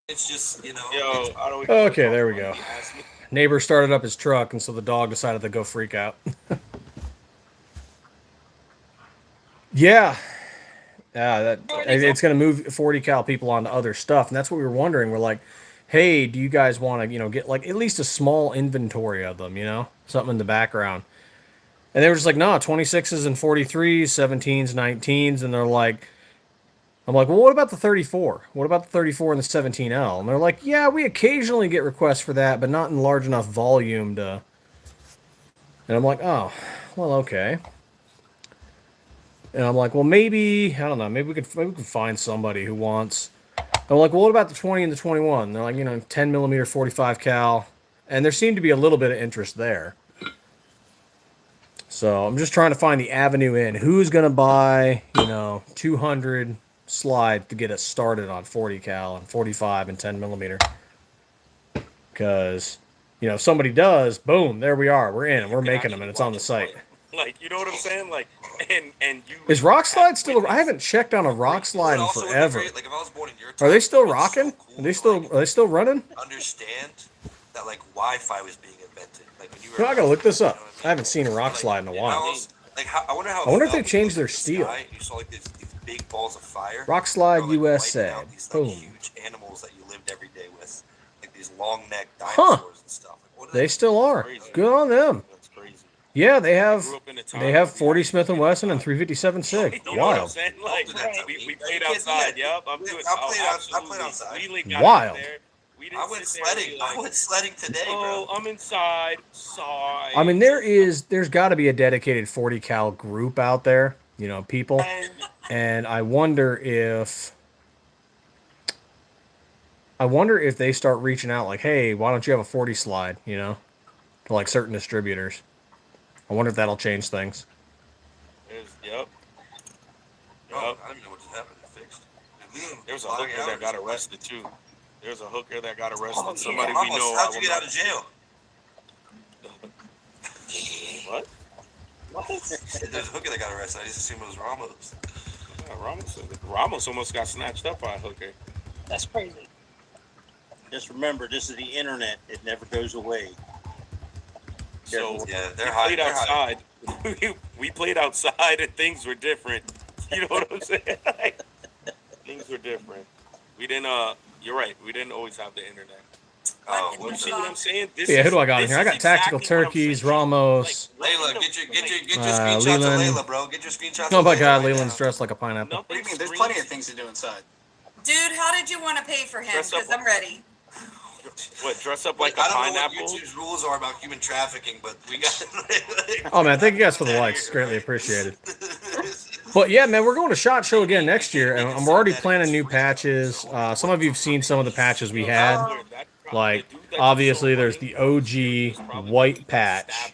Speaker 2: It's just,
Speaker 1: Yo, I don't
Speaker 3: Okay, there we go. Neighbor started up his truck, and so the dog decided to go freak out. Yeah. It's going to move 40 cal people onto other stuff, and that's what we were wondering. We're like, hey, do you guys want to, get like at least a small inventory of them, something in the background. And they were just like, no, 26s and 43s, 17s, 19s, and they're like, I'm like, well, what about the 34? What about the 34 and the 17L? And they're like, yeah, we occasionally get requests for that, but not in large enough volume to. And I'm like, oh, well, okay. And I'm like, well, maybe I don't know. Maybe we could find somebody who wants I'm like, well, what about the 20 and the 21? They're like, 10 millimeter 45 cal. And there seemed to be a little bit of interest there. So I'm just trying to find the avenue in. Who's going to buy, 200 slide to get us started on 40 cal and 45 and 10 millimeter? Because, if somebody does, boom, there we are. We're in. We're making them, and it's on the site.
Speaker 1: Like, you know what I'm saying? Like, and you
Speaker 3: Is Rock Slide still? I haven't checked on a Rock Slide in forever.
Speaker 2: Like if I was born in your time,
Speaker 3: Are they still
Speaker 2: it would be so
Speaker 3: rocking?
Speaker 2: cool
Speaker 3: Are they
Speaker 2: to,
Speaker 3: still?
Speaker 2: like,
Speaker 3: Are they still running?
Speaker 2: understand that like Wi-Fi was being invented? Like when you were.
Speaker 3: No, I gotta look this up.
Speaker 2: You know what
Speaker 3: I haven't seen a Rock
Speaker 2: Like,
Speaker 3: Slide in a
Speaker 2: how
Speaker 3: while.
Speaker 2: else- Like how, I wonder how.
Speaker 3: I wonder if
Speaker 2: it
Speaker 3: they've
Speaker 2: felt
Speaker 3: changed
Speaker 2: when you
Speaker 3: their
Speaker 2: looked at the
Speaker 3: steel.
Speaker 2: sky and you saw like these big balls of fire.
Speaker 3: Rock Slide
Speaker 2: Or, like,
Speaker 3: USA.
Speaker 2: wiping out these, like,
Speaker 3: Boom.
Speaker 2: huge animals that you lived every day with, like these long-necked
Speaker 3: Huh.
Speaker 2: dinosaurs and stuff. Like, what are
Speaker 3: They still are.
Speaker 1: Crazy.
Speaker 3: Good on them.
Speaker 1: That's crazy.
Speaker 3: Yeah, they have.
Speaker 1: Grew up in a time
Speaker 3: They have
Speaker 1: where
Speaker 3: 40
Speaker 1: we
Speaker 3: Smith and
Speaker 1: actually
Speaker 3: Wesson and
Speaker 1: played
Speaker 3: 357 SIG.
Speaker 1: outside. You know what I'm
Speaker 3: Wild.
Speaker 1: saying? Like,
Speaker 2: Right.
Speaker 1: we
Speaker 2: You
Speaker 1: played
Speaker 2: can't do
Speaker 1: outside.
Speaker 2: that.
Speaker 1: Yep, I'm doing.
Speaker 2: I played
Speaker 1: absolutely.
Speaker 2: outside.
Speaker 1: We got
Speaker 3: Wild.
Speaker 1: out there. We didn't
Speaker 2: I went
Speaker 1: sit there and
Speaker 2: sledding.
Speaker 1: be like,
Speaker 2: I went sledding today,
Speaker 1: oh,
Speaker 2: bro.
Speaker 1: I'm inside. Sorry.
Speaker 3: I mean, there's got to be a dedicated 40 cal group out there. People, and I wonder if they start reaching out like, hey, why don't you have a 40 slide? To like certain distributors. I wonder if that'll change things.
Speaker 1: Yep.
Speaker 2: Oh, I don't even know what just happened. It fixed.
Speaker 1: There's a hooker that got arrested too. There's a hooker that got arrested.
Speaker 2: Oh,
Speaker 1: Somebody
Speaker 2: yeah.
Speaker 1: we know.
Speaker 2: How'd you get out of jail?
Speaker 1: What?
Speaker 2: There's a hooker that got arrested. I just assumed it was Ramos.
Speaker 1: Yeah, Ramos almost got snatched up by a hooker.
Speaker 6: That's crazy. Just remember, this is the internet. It never goes away.
Speaker 1: So
Speaker 2: Yeah,
Speaker 1: we
Speaker 2: they're high.
Speaker 1: played
Speaker 2: They're high.
Speaker 1: outside. We played outside and things were different. You know what I'm saying? Like, things were different. We didn't. You're right. We didn't always have the internet.
Speaker 2: Oh,
Speaker 1: You
Speaker 2: what
Speaker 1: see what I'm saying? This
Speaker 3: Yeah, who do I got in
Speaker 1: this
Speaker 3: here? I
Speaker 1: is
Speaker 3: got Tactical
Speaker 1: exactly what I'm
Speaker 3: Turkeys,
Speaker 1: saying.
Speaker 3: Ramos.
Speaker 1: Like,
Speaker 2: Layla, get your
Speaker 3: Uh,
Speaker 2: screenshots
Speaker 3: Leland.
Speaker 2: of Layla, bro. Get your screenshots.
Speaker 3: Oh
Speaker 2: of
Speaker 3: my
Speaker 2: Layla
Speaker 3: God,
Speaker 2: right
Speaker 3: Leland's
Speaker 2: now.
Speaker 3: dressed like a pineapple.
Speaker 1: nothing
Speaker 4: What do you mean? There's
Speaker 1: screams-
Speaker 4: plenty of things to do inside.
Speaker 5: Dude, how did you want to pay for him?
Speaker 1: Dress up-
Speaker 5: Because I'm ready.
Speaker 1: What, dress up like a
Speaker 2: I don't
Speaker 1: pineapple?
Speaker 2: know what YouTube's rules are about human trafficking, but we got.
Speaker 3: Oh man, thank you guys for the likes. Greatly appreciated. But yeah, man, we're going to SHOT Show again next year, and I'm already planning new patches. Some of you've seen some of the patches we had. Like, obviously, there's the OG white patch.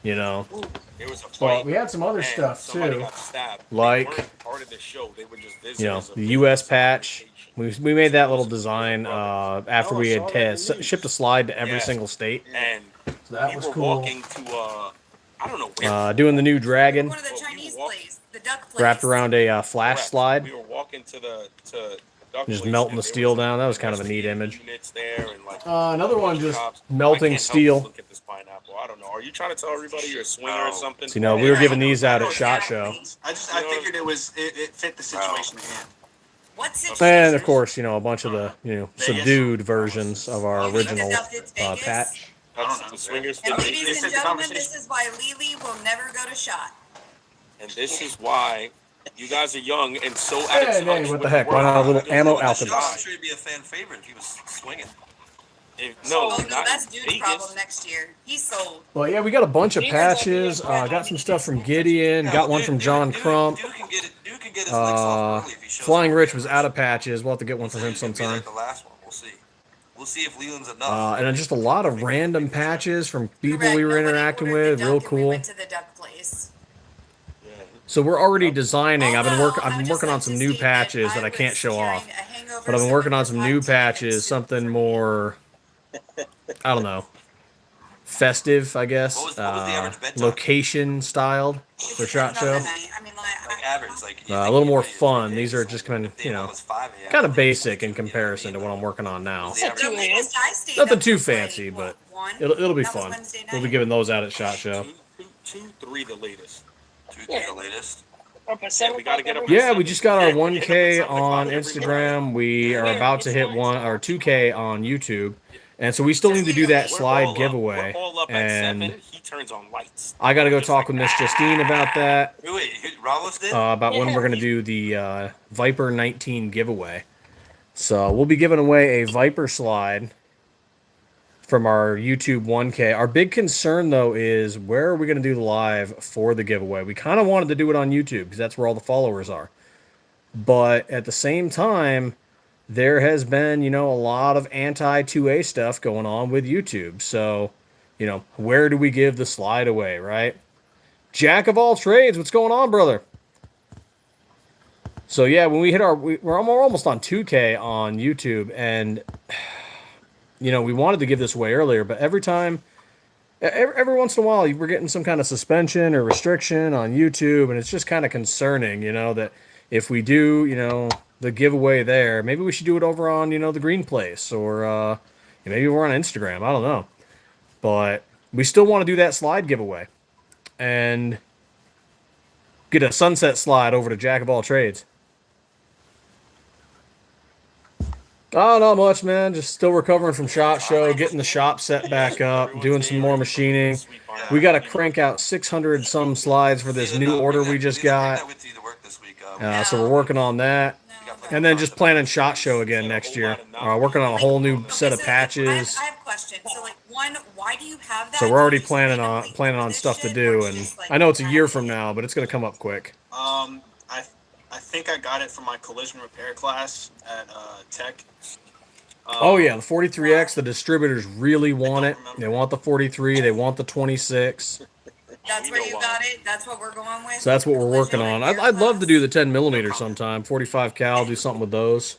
Speaker 1: There was a
Speaker 3: But
Speaker 1: fight,
Speaker 3: we had some other
Speaker 1: and
Speaker 3: stuff
Speaker 1: somebody
Speaker 3: too.
Speaker 1: got stabbed. They
Speaker 3: Like,
Speaker 1: weren't part of the show. They were just visitors of
Speaker 3: the
Speaker 1: the
Speaker 3: US
Speaker 1: vacation.
Speaker 3: patch. We made that little design after we had shipped a slide to every
Speaker 1: Yeah.
Speaker 3: single state.
Speaker 1: And
Speaker 3: So that
Speaker 1: we
Speaker 3: was
Speaker 1: were
Speaker 3: cool.
Speaker 1: walking to I don't know where.
Speaker 3: Doing the new dragon
Speaker 5: One of the
Speaker 1: Well, we
Speaker 5: Chinese
Speaker 1: walk-
Speaker 5: place, the duck place.
Speaker 3: wrapped around a flash
Speaker 1: Correct.
Speaker 3: slide.
Speaker 1: We were walking to the duck
Speaker 3: Just
Speaker 1: place,
Speaker 3: melting
Speaker 1: and
Speaker 3: the
Speaker 1: there
Speaker 3: steel
Speaker 1: was
Speaker 3: down. That was kind of a neat
Speaker 1: investigative
Speaker 3: image.
Speaker 1: Units there and like
Speaker 3: Another one just
Speaker 1: cops.
Speaker 3: melting
Speaker 1: I can't help
Speaker 3: steel.
Speaker 1: but look at this pineapple. I don't know. Are you trying to tell everybody you're a swinger or
Speaker 2: No.
Speaker 1: something?
Speaker 3: So, we were giving these out at SHOT Show.
Speaker 4: I figured it fit the situation at hand.
Speaker 5: What situation?
Speaker 3: And of course, a bunch of the subdued versions of our
Speaker 5: You think
Speaker 3: original
Speaker 5: the duck fits Vegas?
Speaker 3: patch.
Speaker 1: That's
Speaker 4: I don't
Speaker 1: the
Speaker 4: know.
Speaker 1: swingers.
Speaker 5: And
Speaker 1: fit
Speaker 5: ladies
Speaker 1: Vegas.
Speaker 5: and
Speaker 4: the
Speaker 5: gentlemen,
Speaker 4: conversation.
Speaker 5: this is why Lily will never go to SHOT.
Speaker 1: And this is why you guys are young and so out
Speaker 3: Hey,
Speaker 1: of touch
Speaker 3: hey, what
Speaker 1: with
Speaker 3: the heck?
Speaker 1: world.
Speaker 3: Why not a little
Speaker 1: Because
Speaker 3: ammo
Speaker 1: you know
Speaker 3: out
Speaker 1: the
Speaker 3: the
Speaker 2: I'm
Speaker 1: shot.
Speaker 2: sure he'd be a fan favorite if he was swinging.
Speaker 1: No,
Speaker 5: Oh, no,
Speaker 1: not
Speaker 5: that's
Speaker 1: in
Speaker 5: dude's
Speaker 1: Vegas.
Speaker 5: problem next year. He's sold.
Speaker 3: Well, yeah, we got a bunch of patches. Got some stuff from Gideon. Got one from John Crump.
Speaker 2: Dude can get it. Dude can get his licks off early if he shows
Speaker 3: Flying
Speaker 2: up.
Speaker 3: Rich was out of patches. We'll have to get one from him
Speaker 2: He's gonna be
Speaker 3: sometime.
Speaker 2: like the last one. We'll see. We'll see if Leland's enough.
Speaker 3: And then just a lot of random patches from people
Speaker 5: Correct.
Speaker 3: we were
Speaker 5: Nobody
Speaker 3: interacting
Speaker 5: ordered
Speaker 3: with.
Speaker 5: the
Speaker 3: Real
Speaker 5: duck and we
Speaker 3: cool.
Speaker 5: went to the duck place.
Speaker 3: So we're already designing. I've been
Speaker 5: Although, I would
Speaker 3: working
Speaker 5: just
Speaker 3: on
Speaker 5: like
Speaker 3: some
Speaker 5: to
Speaker 3: new
Speaker 5: state
Speaker 3: patches that I
Speaker 5: was
Speaker 3: can't show
Speaker 5: hearing
Speaker 3: off.
Speaker 5: a hangover
Speaker 3: But I've been working on some
Speaker 5: something
Speaker 3: new
Speaker 5: was hot tea and
Speaker 3: patches,
Speaker 5: soup
Speaker 3: something
Speaker 5: for me.
Speaker 3: more, I don't know, festive, I guess.
Speaker 2: What was the average bedtime?
Speaker 3: Location styled for
Speaker 5: It
Speaker 3: SHOT
Speaker 5: depends
Speaker 3: Show.
Speaker 5: on the night. I mean,
Speaker 2: Like average, like you
Speaker 3: A
Speaker 2: think
Speaker 3: little more
Speaker 2: everybody is
Speaker 3: fun.
Speaker 2: days,
Speaker 3: These are just kind of,
Speaker 2: if the amount was 5 a.m.,
Speaker 3: kind of
Speaker 2: then
Speaker 3: basic in
Speaker 2: you know what I mean?
Speaker 3: comparison to what I'm working on now.
Speaker 2: The average-
Speaker 5: The latest I stayed
Speaker 3: Nothing
Speaker 5: up
Speaker 3: too
Speaker 5: was like,
Speaker 3: fancy,
Speaker 5: what,
Speaker 3: but
Speaker 5: one?
Speaker 3: it'll be
Speaker 5: That was
Speaker 3: fun.
Speaker 5: Wednesday
Speaker 3: We'll be
Speaker 5: night.
Speaker 3: giving those out at SHOT Show.
Speaker 1: Two, 3, the latest.
Speaker 2: Two the latest.
Speaker 1: Yeah, we gotta get up.
Speaker 3: Yeah, we just got our
Speaker 1: Yeah, we hit up
Speaker 3: 1K
Speaker 1: at 7 o'clock
Speaker 3: on
Speaker 1: every
Speaker 3: Instagram. We are about to hit 2K on YouTube, and so we still need to do that
Speaker 1: We're all
Speaker 3: slide
Speaker 1: up.
Speaker 3: giveaway.
Speaker 1: We're all up at
Speaker 3: And
Speaker 1: 7. He turns on lights.
Speaker 3: I got to go
Speaker 1: Just
Speaker 3: talk
Speaker 1: like,
Speaker 3: with Miss Justine about that.
Speaker 2: Wait, Ramos did?
Speaker 3: About when we're going to do the Viper 19 giveaway. So we'll be giving away a Viper slide from our YouTube 1K. Our big concern, though, is where are we going to do the live for the giveaway? We kind of wanted to do it on YouTube because that's where all the followers are. But at the same time, there has been, a lot of anti 2A stuff going on with YouTube. So, where do we give the slide away, right? Jack of all trades, what's going on, brother? So yeah, when we hit we're almost on 2K on YouTube, and we wanted to give this away earlier, but every once in a while, we're getting some kind of suspension or restriction on YouTube, and it's just kind of concerning, that if we do, the giveaway there, maybe we should do it over on, the Green Place, or maybe we're on Instagram. I don't know, but we still want to do that slide giveaway and get a sunset slide over to Jack of all trades. Oh, not much, man. Just still recovering from SHOT Show, getting the shop set back up, doing some more machining. We got to crank out 600 some slides for this new order we just got. So we're working on that. And then just planning SHOT Show again next year. Working on a whole new set of patches.
Speaker 5: I have questions. So, like, one, why do you have that?
Speaker 3: So we're already planning on stuff to do, and I know it's a year from now, but it's going to come up quick.
Speaker 4: I think I got it from my collision repair class at Tech.
Speaker 3: Oh yeah, the 43X. The distributors really want it. They want the 43. They want the 26.
Speaker 5: That's where you got it. That's what we're going with.
Speaker 3: So that's what we're working on. I'd love to do the 10 millimeter sometime. 45 cal. Do something with those.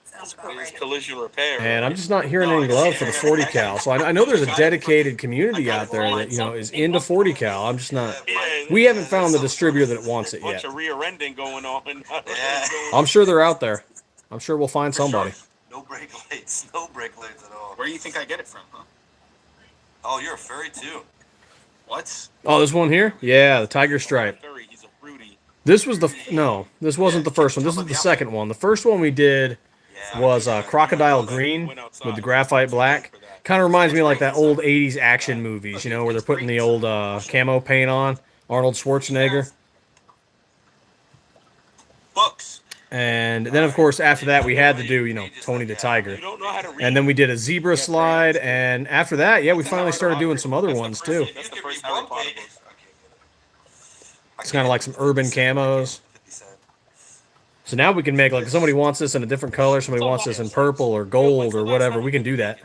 Speaker 5: Sounds about right.
Speaker 1: Collision repair.
Speaker 3: And I'm just not hearing any love for the 40 cal. So I know there's a dedicated community out there that is into 40 cal. I'm just not. We haven't found the distributor that wants it yet.
Speaker 1: Bunch of rear ending going on.
Speaker 3: I'm sure they're out there. I'm sure we'll find somebody.
Speaker 2: No brake lights. No brake lights at all.
Speaker 4: Where do you think I get it from, huh?
Speaker 2: Oh, you're a furry too.
Speaker 4: What?
Speaker 3: Oh, this one here? Yeah, the Tiger Stripe.
Speaker 1: He's a fruity.
Speaker 3: This was this wasn't the first one. This is the second one. The first one we did was Crocodile Green with the graphite black. Kind of reminds me of like that old 80s action movies, where they're putting the old camo paint on. Arnold Schwarzenegger.
Speaker 4: Books.
Speaker 3: And then, of course, after that, we had to do, Tony the Tiger. And then we did a zebra slide. And after that, yeah, we finally started doing some other ones, too. It's kind of like some urban camos. So now we can make, like, if somebody wants this in a different color, somebody wants this in purple or gold or whatever, we can do that.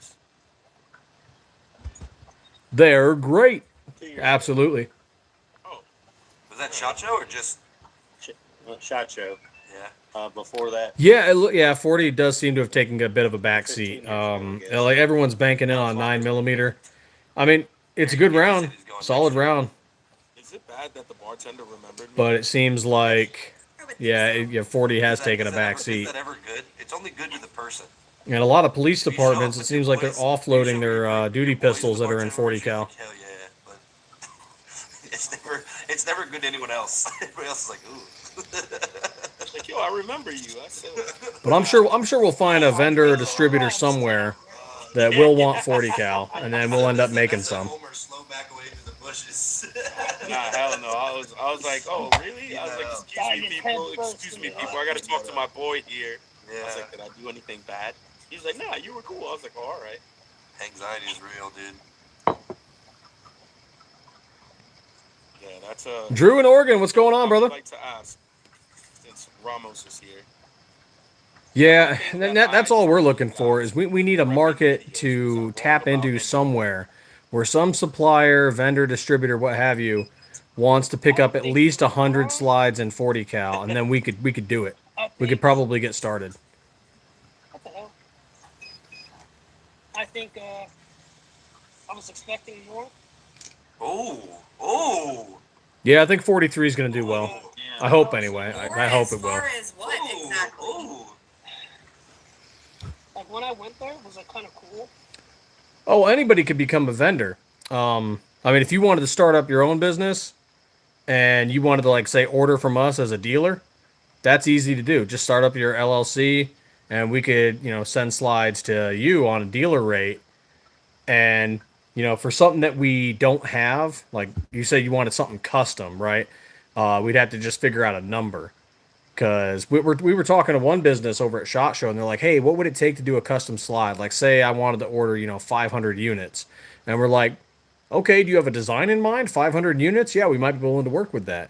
Speaker 3: They're great. Absolutely.
Speaker 2: Was that SHOT Show or just?
Speaker 6: SHOT Show.
Speaker 2: Yeah.
Speaker 6: Before that.
Speaker 3: Yeah, 40 does seem to have taken a bit of a backseat. Like everyone's banking in on 9 millimeter. I mean, it's a good round, solid round.
Speaker 1: Is it bad that the bartender remembered me?
Speaker 3: But it seems like, 40 has taken a backseat.
Speaker 2: Is that ever good? It's only good to the person.
Speaker 3: And a lot of police departments, it seems like they're offloading their duty pistols that are in 40 cal.
Speaker 2: Hell yeah, but it's never good to anyone else. Everybody else is like, ooh.
Speaker 1: Like, yo, I remember you. I said.
Speaker 3: But I'm sure we'll find a vendor or distributor somewhere that will want 40 cal, and then we'll end up making some.
Speaker 1: Nah, hell no. I was like, oh, really? I was like, excuse me, people. I got to talk to my boy here.
Speaker 2: Yeah.
Speaker 1: I was like, did I do anything bad? He's like, nah, you were cool. I was like, oh, all right.
Speaker 2: Anxiety is real, dude.
Speaker 1: Yeah, that's
Speaker 3: Drew in Oregon, what's going on, brother?
Speaker 1: I'd like to ask, since Ramos is here.
Speaker 3: Yeah, that's all we're looking for is we need a market to tap into somewhere where some supplier, vendor, distributor, what have you, wants to pick up at least 100 slides in 40 cal, and then we could do it. We could probably get started.
Speaker 7: What the hell? I think I was expecting more.
Speaker 2: Oh.
Speaker 3: Yeah, I think 43 is going to do well. I hope anyway. I hope it will.
Speaker 5: As far as what exactly?
Speaker 7: Like when I went there, was it kind of cool?
Speaker 3: Oh, anybody could become a vendor. I mean, if you wanted to start up your own business and you wanted to, like, say, order from us as a dealer, that's easy to do. Just start up your LLC, and we could, send slides to you on a dealer rate. And, for something that we don't have, like you said you wanted something custom, right? We'd have to just figure out a number. Because we were talking to one business over at SHOT Show, and they're like, hey, what would it take to do a custom slide? Like, say I wanted to order, 500 units. And we're like, okay, do you have a design in mind? 500 units? Yeah, we might be willing to work with that.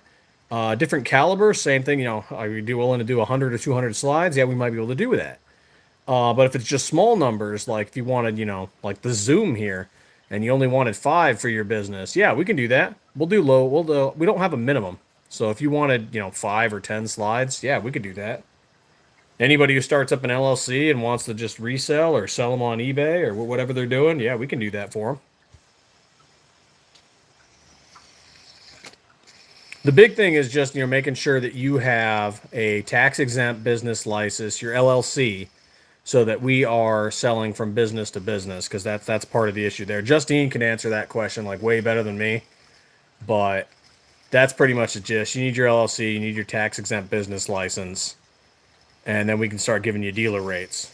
Speaker 3: Different calibers, same thing, are you willing to do 100 or 200 slides? Yeah, we might be able to do that. But if it's just small numbers, like if you wanted, like the Zoom here, and you only wanted 5 for your business, yeah, we can do that. We'll do low. We don't have a minimum. So if you wanted, 5 or 10 slides, yeah, we could do that. Anybody who starts up an LLC and wants to just resell or sell them on eBay or whatever they're doing, yeah, we can do that for them. The big thing is just, making sure that you have a tax exempt business license, your LLC, so that we are selling from business to business, because that's part of the issue there. Justine can answer that question like way better than me, but that's pretty much the gist. You need your LLC, you need your tax exempt business license, and then we can start giving you dealer rates.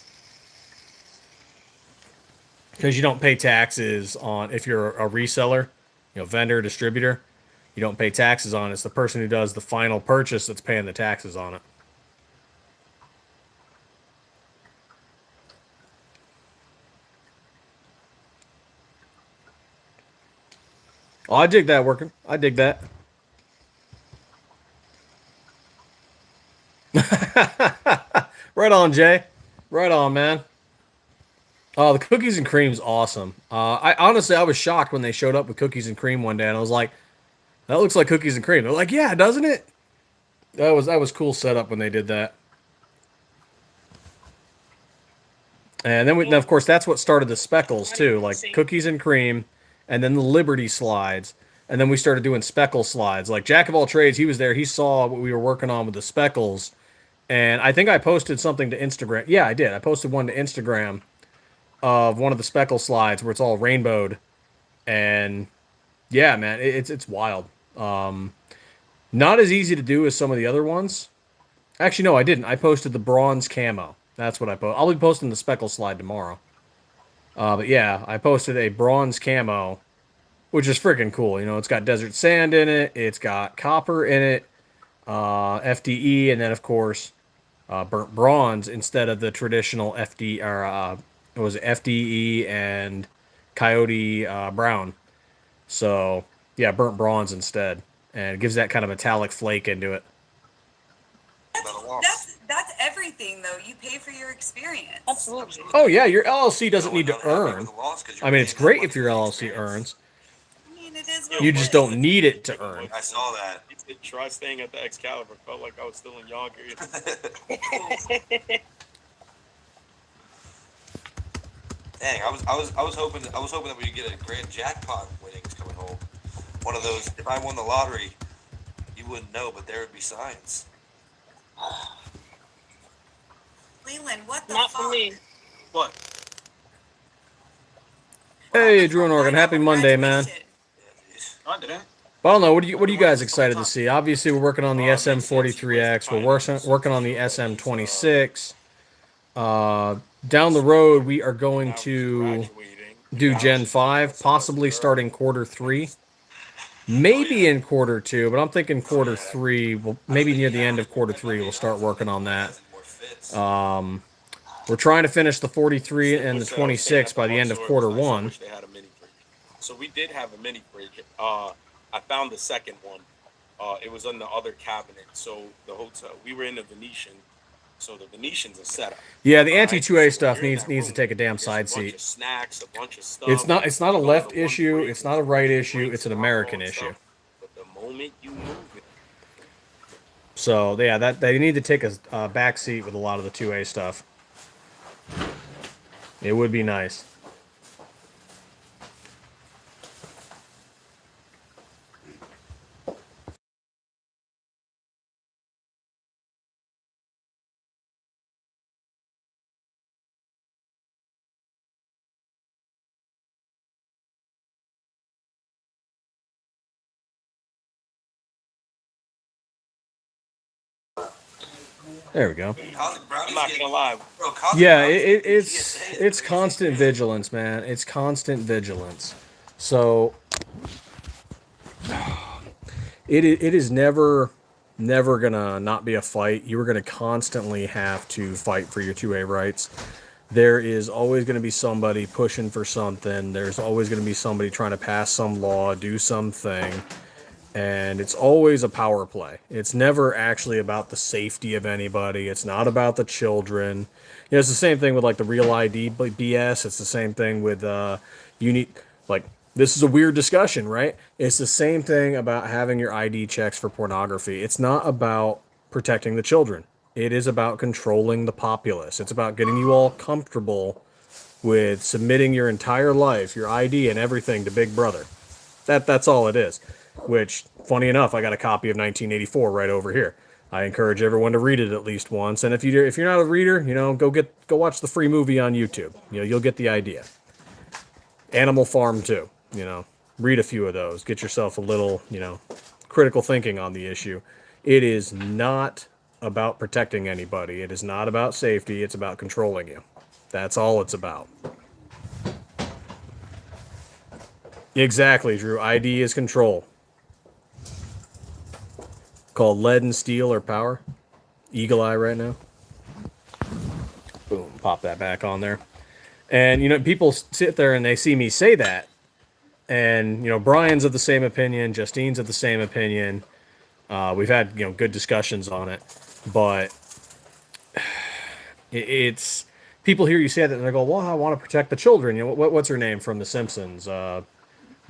Speaker 3: Because you don't pay taxes on, if you're a reseller, vendor, distributor, you don't pay taxes on it. It's the person who does the final purchase that's paying the taxes on it. Oh, I dig that working. I dig that. Right on, Jay. Right on, man. Oh, the cookies and cream's awesome. I honestly, I was shocked when they showed up with cookies and cream one day, and I was like, "That looks like cookies and cream." They're like, "Yeah, doesn't it?" That was cool setup when they did that. And then of course, that's what started the speckles too, like cookies and cream, and then the Liberty slides, and then we started doing speckle slides. Like Jack of all trades, he was there. He saw what we were working on with the speckles, and I think I posted something to Instagram. Yeah, I did. I posted one to Instagram of one of the speckle slides where it's all rainbowed, and yeah, man, it's wild. Not as easy to do as some of the other ones. Actually, no, I didn't. I posted the bronze camo. That's what I posted. I'll be posting the speckle slide tomorrow. But yeah, I posted a bronze camo, which is freaking cool. It's got desert sand in it. It's got copper in it, FDE, and then of course burnt bronze instead of the traditional FD or it was FDE and coyote brown. So yeah, burnt bronze instead, and it gives that kind of metallic flake into it.
Speaker 5: That's everything though. You pay for your experience.
Speaker 7: Absolutely.
Speaker 3: Oh yeah, your LLC doesn't need to earn. I mean, it's great if your LLC earns.
Speaker 5: I mean, it is.
Speaker 3: You just don't need it to earn.
Speaker 2: I saw that.
Speaker 1: Try staying at the Excalibur. Felt like I was still in Yonkers.
Speaker 2: Dang, I was hoping that we could get a grand jackpot winnings coming home. One of those. If I won the lottery, you wouldn't know, but there would be signs.
Speaker 5: Leland, what the
Speaker 7: Not
Speaker 5: fuck?
Speaker 7: for me.
Speaker 4: What?
Speaker 3: Hey, Drew and Oregon, happy Monday, man.
Speaker 4: I didn't.
Speaker 3: Well, no, what are you guys excited to see? Obviously, we're working on the SM43X. We're working on the SM26. Down the road, we are going to do Gen 5, possibly starting quarter 3. Maybe in quarter 2, but I'm thinking quarter 3. Maybe near the end of quarter 3, we'll start working on that. We're trying to finish the 43 and the 26 by the end of quarter 1.
Speaker 1: So we did have a mini fridge. I found the second one. It was in the other cabinet. So the hotel, we were in the Venetian. So the Venetian's a setup.
Speaker 3: Yeah, the anti-2A stuff needs to take a damn side seat.
Speaker 1: A bunch of snacks, a bunch of stuff.
Speaker 3: It's not a left issue. It's not a right issue. It's an American issue.
Speaker 1: But the moment you move it.
Speaker 3: So yeah, that they need to take a back seat with a lot of the 2A stuff. It would be nice. There we go.
Speaker 1: I'm not gonna lie.
Speaker 3: Yeah, it's constant vigilance, man. It's constant vigilance. So it is never gonna not be a fight. You are gonna constantly have to fight for your 2A rights. There is always going to be somebody pushing for something. There's always going to be somebody trying to pass some law, do something. And it's always a power play. It's never actually about the safety of anybody. It's not about the children. You know, it's the same thing with like the real ID BS. It's the same thing with like, this is a weird discussion, right? It's the same thing about having your ID checks for pornography. It's not about protecting the children. It is about controlling the populace. It's about getting you all comfortable with submitting your entire life, your ID and everything to Big Brother. That's all it is. Which, funny enough, I got a copy of 1984 right over here. I encourage everyone to read it at least once. And if you're not a reader, you know, go watch the free movie on YouTube. You know, you'll get the idea. Animal Farm too. You know, read a few of those. Get yourself a little, you know, critical thinking on the issue. It is not about protecting anybody. It is not about safety. It's about controlling you. That's all it's about. Exactly, Drew. ID is control. Called lead and steel or power. Eagle eye right now. Boom. Pop that back on there. And, you know, people sit there and they see me say that. And, you know, Brian's of the same opinion. Justine's of the same opinion. We've had, you know, good discussions on it. But it's... People hear you say that and they go, well, I want to protect the children. You know, what's her name from The Simpsons?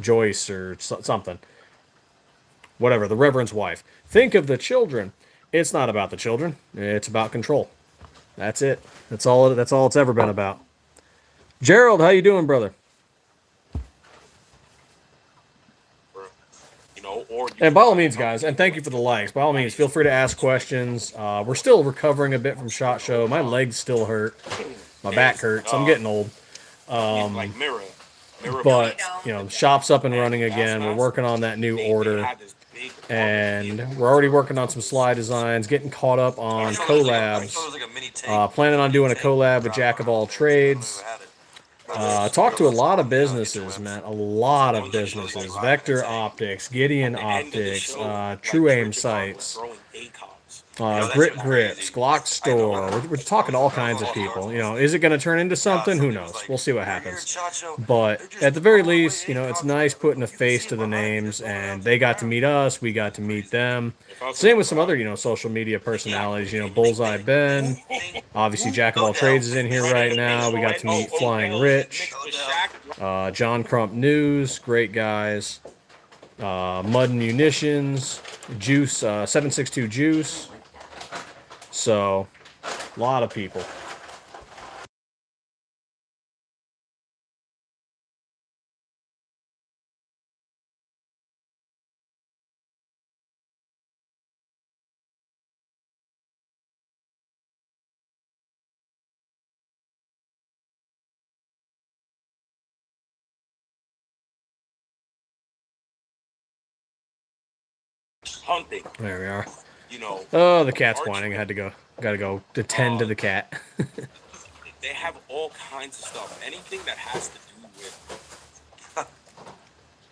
Speaker 3: Joyce or something. Whatever, the Reverend's wife. Think of the children. It's not about the children. It's about control. That's it. That's all it's ever been about. Gerald, how you doing, brother?
Speaker 1: You know, or
Speaker 3: And by all means, guys, and thank you for the likes. By all means, feel free to ask questions. We're still recovering a bit from SHOT Show. My legs still hurt. My back hurts. I'm getting old.
Speaker 1: like mirror.
Speaker 3: But, you know, shop's up and running again. We're working on that new order. And we're already working on some slide designs, getting caught up on collabs. Planning on doing a collab with Jack of All Trades. Talked to a lot of businesses, man. A lot of businesses. Vector Optics, Gideon Optics, True Aim Sights. Grit Grips, Glock Store. We're talking to all kinds of people. You know, is it going to turn into something? Who knows? We'll see what happens. But at the very least, you know, it's nice putting a face to the names, and they got to meet us. We got to meet them. Same with some other, you know, social media personalities. You know, Bullseye Ben. Obviously, Jack of All Trades is in here right now. We got to meet Flying Rich. John Crump News. Great guys. Mud and Munitions. Juice. 762 Juice. So, a lot of people.
Speaker 1: Hunting.
Speaker 3: There we are.
Speaker 1: You know.
Speaker 3: Oh, the cat's whining. I had to go. Gotta go attend to the cat.
Speaker 1: They have all kinds of stuff. Anything that has to do with.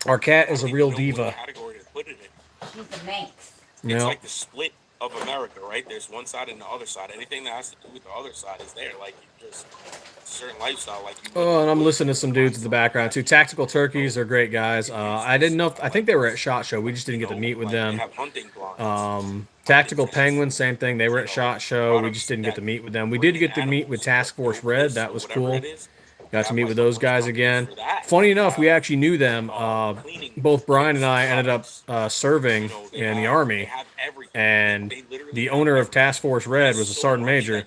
Speaker 3: Our cat is a real diva.
Speaker 1: Category to put it in.
Speaker 5: She's a Manx.
Speaker 1: It's like the split of America, right? There's one side and the other side. Anything that has to do with the other side is there. Like, you just a certain lifestyle. Like, you
Speaker 3: Oh, and I'm listening to some dudes in the background too. Tactical Turkeys are great guys. I didn't know. I think they were at SHOT Show. We just didn't get to meet with them. Tactical Penguins, same thing. They were at SHOT Show. We just didn't get to meet with them. We did get to meet with Task Force Red. That was cool. Got to meet with those guys again. Funny enough, we actually knew them. Both Brian and I ended up serving in the Army, and the owner of Task Force Red was a sergeant major,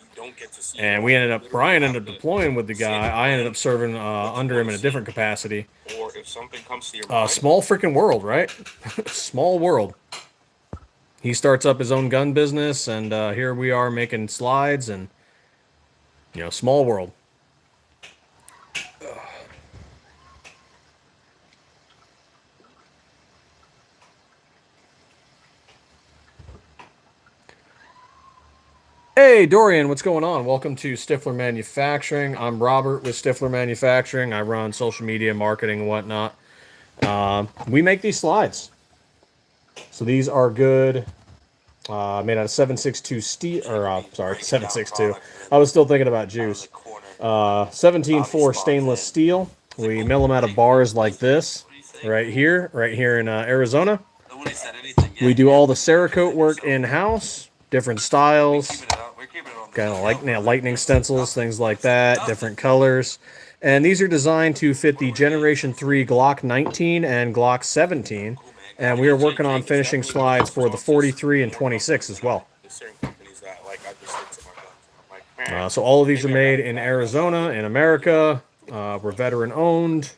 Speaker 3: and Brian ended up deploying with the guy. I ended up serving under him in a different capacity. Small freaking world, right? Small world. He starts up his own gun business, and here we are making slides, and, you know, small world. Hey, Dorian, what's going on? Welcome to Stiffler Manufacturing. I'm Robert with Stiffler Manufacturing. I run social media, marketing, and whatnot. We make these slides. So these are good. Made out of 762 steel, or 762. I was still thinking about juice. 17.4 stainless steel. We mill them out of bars like this, right here in Arizona. We do all the Cerakote work in-house, different styles,
Speaker 2: Keeping it up. We're keeping it on.
Speaker 3: kind of like lightning stencils, things like that, different colors. And these are designed to fit the Generation 3 Glock 19 and Glock 17. And we are working on finishing slides for the 43 and 26 as well.
Speaker 1: There's certain companies that like I just stick to my guns. I'm like, man,
Speaker 3: So all of these are made in Arizona, in America. We're veteran owned.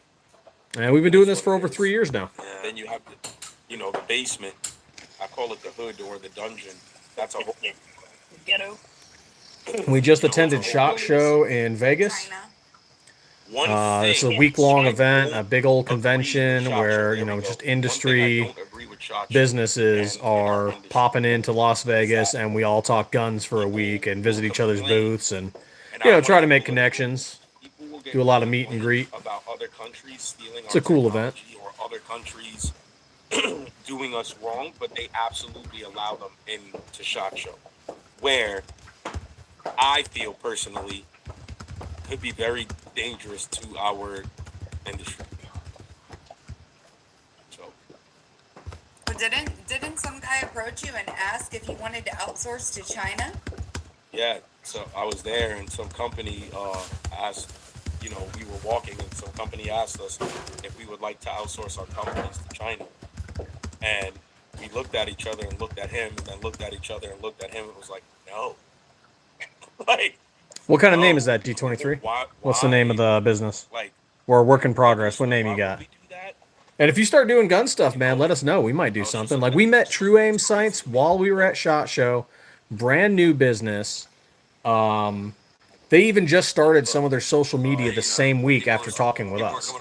Speaker 3: And we've been doing this for over 3 years now.
Speaker 1: then you have the, you know, the basement. I call it the hood or the dungeon. That's a whole.
Speaker 7: Ghetto.
Speaker 3: We just attended SHOT Show in Vegas.
Speaker 5: China.
Speaker 1: One
Speaker 3: This is a
Speaker 1: thing
Speaker 3: week-long
Speaker 1: I
Speaker 3: event, a
Speaker 1: won't
Speaker 3: big old
Speaker 1: agree with
Speaker 3: convention
Speaker 1: SHOT Show.
Speaker 3: where,
Speaker 1: There
Speaker 3: you know,
Speaker 1: we go.
Speaker 3: just
Speaker 1: One thing I
Speaker 3: industry
Speaker 1: don't agree with SHOT Show
Speaker 3: businesses
Speaker 1: and in our
Speaker 3: are
Speaker 1: industry.
Speaker 3: popping into Las Vegas, and we all talk guns for a week and visit each other's booths and,
Speaker 1: And
Speaker 3: you know,
Speaker 1: I
Speaker 3: try to
Speaker 1: want
Speaker 3: make
Speaker 1: people
Speaker 3: connections.
Speaker 1: people will get
Speaker 3: do a lot of
Speaker 1: really
Speaker 3: meet and
Speaker 1: annoyed
Speaker 3: greet.
Speaker 1: about other countries stealing
Speaker 3: It's a cool event.
Speaker 1: technology or other countries doing us wrong, but they absolutely allow them into SHOT Show, where I feel personally could be very dangerous to our industry. So
Speaker 5: But didn't some guy approach you and ask if you wanted to outsource to China?
Speaker 1: yeah, so I was there, and some company asked, you know, we were walking, and some company asked us if we would like to outsource our companies to China, and we looked at each other and looked at him, and then looked at each other and looked at him. It was like, no, like,
Speaker 3: What kind of name
Speaker 1: no.
Speaker 3: is that, D23?
Speaker 1: Why,
Speaker 3: What's the name of the business?
Speaker 1: like?
Speaker 3: We're a work in progress. What name
Speaker 1: why
Speaker 3: you
Speaker 1: would
Speaker 3: got?
Speaker 1: we do that?
Speaker 3: And if you start doing gun stuff, man, let us know. We might do something. Like, we met True Aim Sights while we were at SHOT Show. Brand new business. They even just started some of their social media the same week after talking with us.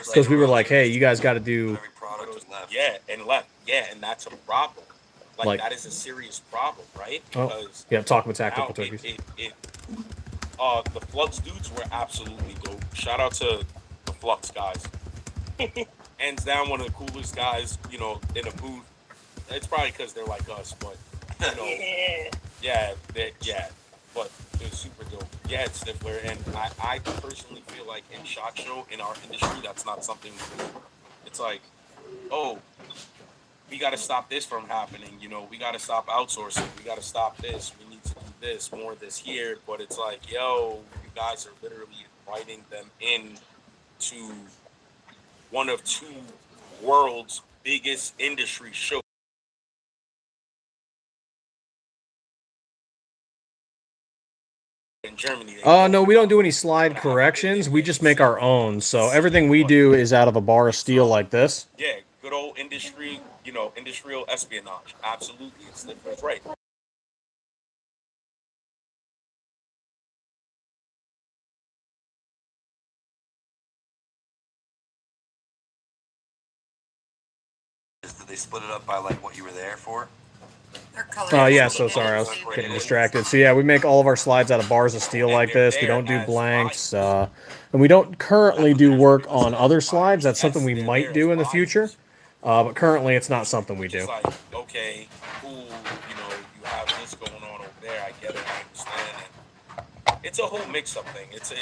Speaker 3: Because we were like, hey, you guys got to do...
Speaker 2: Every product was left.
Speaker 1: Yeah, and left. Yeah, and that's a problem.
Speaker 3: Like-
Speaker 1: That is a serious problem, right?
Speaker 3: Oh,
Speaker 1: Because
Speaker 3: yeah, talk with tactical
Speaker 1: now
Speaker 3: turkeys.
Speaker 1: the Flux dudes were absolutely dope. Shout out to the Flux guys. Hands down, one of the coolest guys, you know, in a booth. It's probably because they're like us, but you know,
Speaker 7: Yeah.
Speaker 1: yeah, but they're super dope. Yeah, it's Stiffler, and I personally feel like in SHOT Show in our industry, that's not something. It's like, oh, we got to stop this from happening. You know, we got to stop outsourcing. We got to stop this. We need to do this, more of this here. But it's like, yo, you guys are literally inviting them in to one of two world's biggest industry shows. In Germany.
Speaker 3: No, we don't do any slide corrections. We just make our own. So everything we do is out of a bar of steel like this.
Speaker 1: Yeah, good old industry, you know, industrial espionage. Absolutely. It's right.
Speaker 2: Did they split it up by like what you were there for?
Speaker 5: Their colors.
Speaker 3: Oh, yeah, so sorry. I was getting distracted. So, yeah, we make all of our slides out of bars of steel like this. We don't do blanks. And we don't currently do work on other slides. That's something we might do in the future. But currently, it's not something we do.
Speaker 1: It's like, okay, cool, you know, you have this going on over there. I get it, I understand. And it's a whole mix-up thing. It's a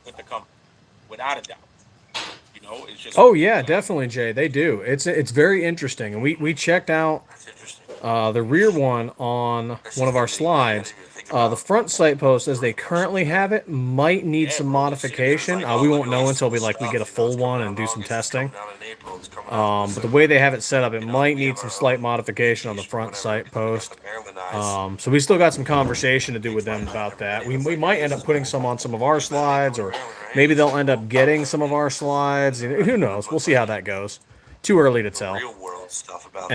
Speaker 1: with the company, without a doubt. You know, it's just.
Speaker 3: Oh, yeah, definitely, Jay. They do. It's very interesting. And we checked out
Speaker 2: That's interesting.
Speaker 3: the rear one on one of our slides. The front sight post, as they currently have it, might need some modification. We won't know until we get a full one and do some testing. But the way they have it set up, it might need some slight modification on the front sight post. So we still got some conversation to do with them about that. We might end up putting some on some of our slides, or maybe they'll end up getting some of our slides. Who knows? We'll see how that goes. Too early to tell.
Speaker 2: Real world stuff about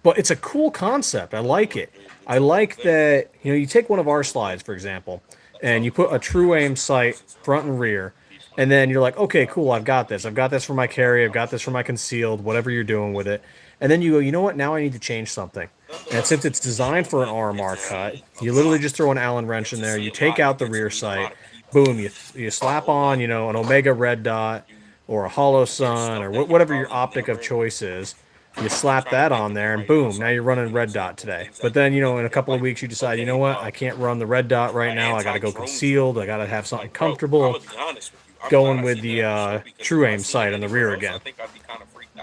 Speaker 3: But it's a cool concept. I like it. I like that, you take one of our slides, for example, and you put a true aim sight front and rear, and then you're like, okay, cool, I've got this. I've got this for my carry, I've got this for my concealed, whatever you're doing with it. And then you go, you know what, now I need to change something. And since it's designed for an RMR cut, you literally just throw an Allen wrench in there, you take out the rear sight, boom, you slap on, an Omega red dot, or a hollow sun, or whatever your optic of choice is. You slap that on there, and boom, now you're running red dot today. But then, in a couple of weeks, you decide, you know what, I can't run the red dot right now. I got to go concealed. I got to have something comfortable. Going with the true aim sight on the rear again.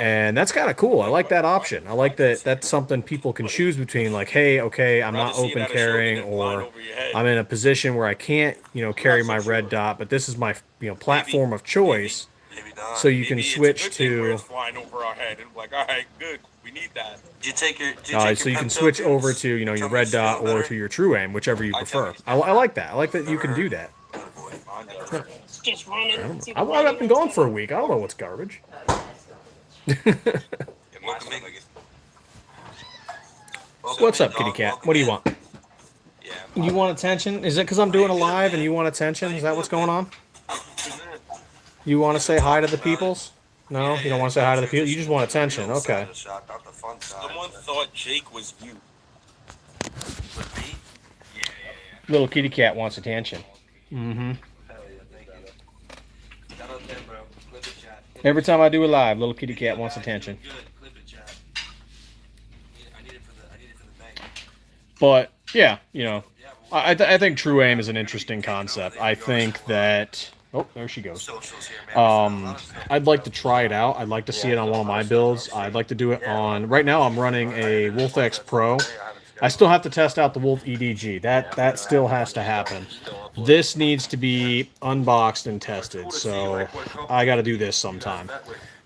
Speaker 3: And that's kind of cool. I like that option. I like that that's something people can choose between, like, hey, okay, I'm not open carrying, or I'm in a position where I can't, carry my red dot, but this is my, platform of choice. So you can switch to.
Speaker 1: Flying over our head, and like, all right, good, we need that.
Speaker 3: So you can switch over to your red dot or to your true aim, whichever you prefer. I like that. I like that you can do that.
Speaker 7: Just running.
Speaker 3: I've been gone for a week. I don't know what's garbage. What's up, kitty cat? What do you want? You want attention? Is it because I'm doing a live and you want attention? Is that what's going on? You want to say hi to the peoples? No, you don't want to say hi to the people. You just want attention. Okay.
Speaker 1: Someone thought Jake was you.
Speaker 3: Little kitty cat wants attention. Mm-hmm. Every time I do a live, little kitty cat wants attention. But yeah, I think true aim is an interesting concept. I think that. Oh, there she goes. I'd like to try it out. I'd like to see it on one of my builds. I'd like to do it on. Right now, I'm running a Wolf X Pro. I still have to test out the Wolf EDG. That still has to happen. This needs to be unboxed and tested, so I got to do this sometime.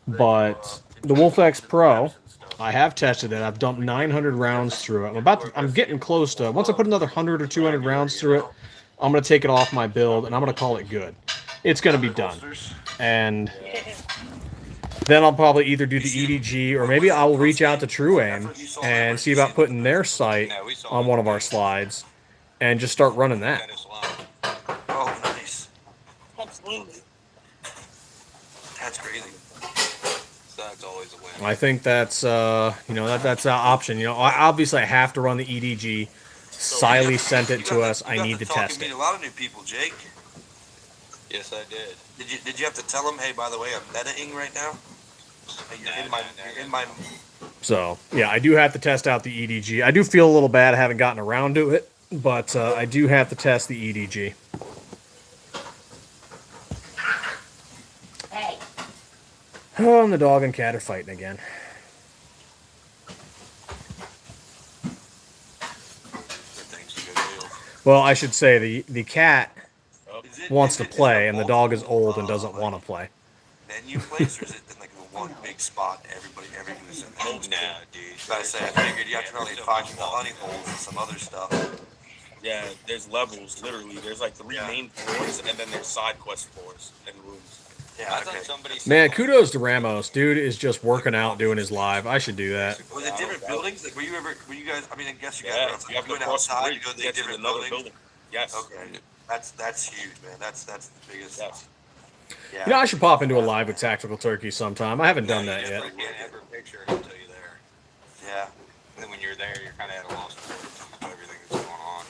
Speaker 3: But the Wolf X Pro, I have tested it. I've dumped 900 rounds through it. I'm getting close to. Once I put another 100 or 200 rounds through it, I'm going to take it off my build and I'm going to call it good. It's going to be done. And then I'll probably either do the EDG, or maybe I will reach out to True Aim and see about putting their sight on one of our slides and just start running that.
Speaker 2: Oh, nice.
Speaker 7: Absolutely.
Speaker 2: That's crazy. That's always a win.
Speaker 3: I think that's that's an option. Obviously I have to run the EDG. Siley sent it to us. I need to test it.
Speaker 2: You meet a lot of new people, Jake.
Speaker 1: Yes, I did.
Speaker 2: Did you have to tell them, hey, by the way, I'm editing right now? Hey, you're in my.
Speaker 3: So yeah, I do have to test out the EDG. I do feel a little bad I haven't gotten around to it, but I do have to test the EDG.
Speaker 5: Hey.
Speaker 3: Oh, and the dog and cat are fighting again. Well, I should say the cat wants to play, and the dog is old and doesn't want to play.
Speaker 2: Menu place, or is it in like one big spot? Everybody's in there. Oh, nah, dude. Gotta say, I figured you have to probably find the honey holes and some other stuff.
Speaker 1: Yeah, there's levels, literally. There's like 3 main floors, and then there's side quest floors and rooms.
Speaker 2: Yeah, okay.
Speaker 3: Man, kudos to Ramos. Dude is just working out doing his live. I should do that.
Speaker 2: Was it different buildings? Like, were you guys? I mean, I guess you
Speaker 1: Yeah,
Speaker 2: guys
Speaker 1: you have to
Speaker 2: going
Speaker 1: cross the
Speaker 2: outside
Speaker 1: bridge
Speaker 2: to go
Speaker 1: to
Speaker 2: to
Speaker 1: get to
Speaker 2: different
Speaker 1: another
Speaker 2: buildings.
Speaker 1: building. Yes.
Speaker 2: Okay, that's huge, man. That's the biggest.
Speaker 1: Yes.
Speaker 2: Yeah.
Speaker 3: I should pop into a live with Tactical Turkey sometime. I haven't done that yet.
Speaker 8: You can't ever picture it until you're there.
Speaker 2: Yeah.
Speaker 8: And then when you're there, you're kind of at a loss for everything that's going on.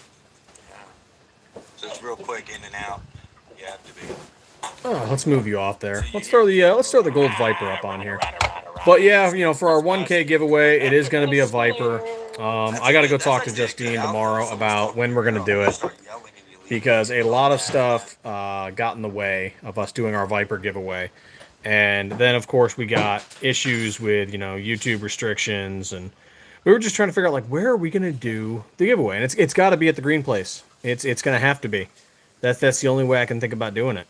Speaker 2: Yeah.
Speaker 8: So it's real quick in and out. You have to be.
Speaker 3: Oh, let's move you off there. Let's throw the gold Viper up on here. But yeah, for our 1K giveaway, it is going to be a Viper. I got to go talk to Justine tomorrow about when we're going to do it, because a lot of stuff got in the way of us doing our Viper giveaway. And then, of course, we got issues with, YouTube restrictions, and we were just trying to figure out, like, where are we going to do the giveaway? And it's got to be at the green place. It's going to have to be. That's the only way I can think about doing it.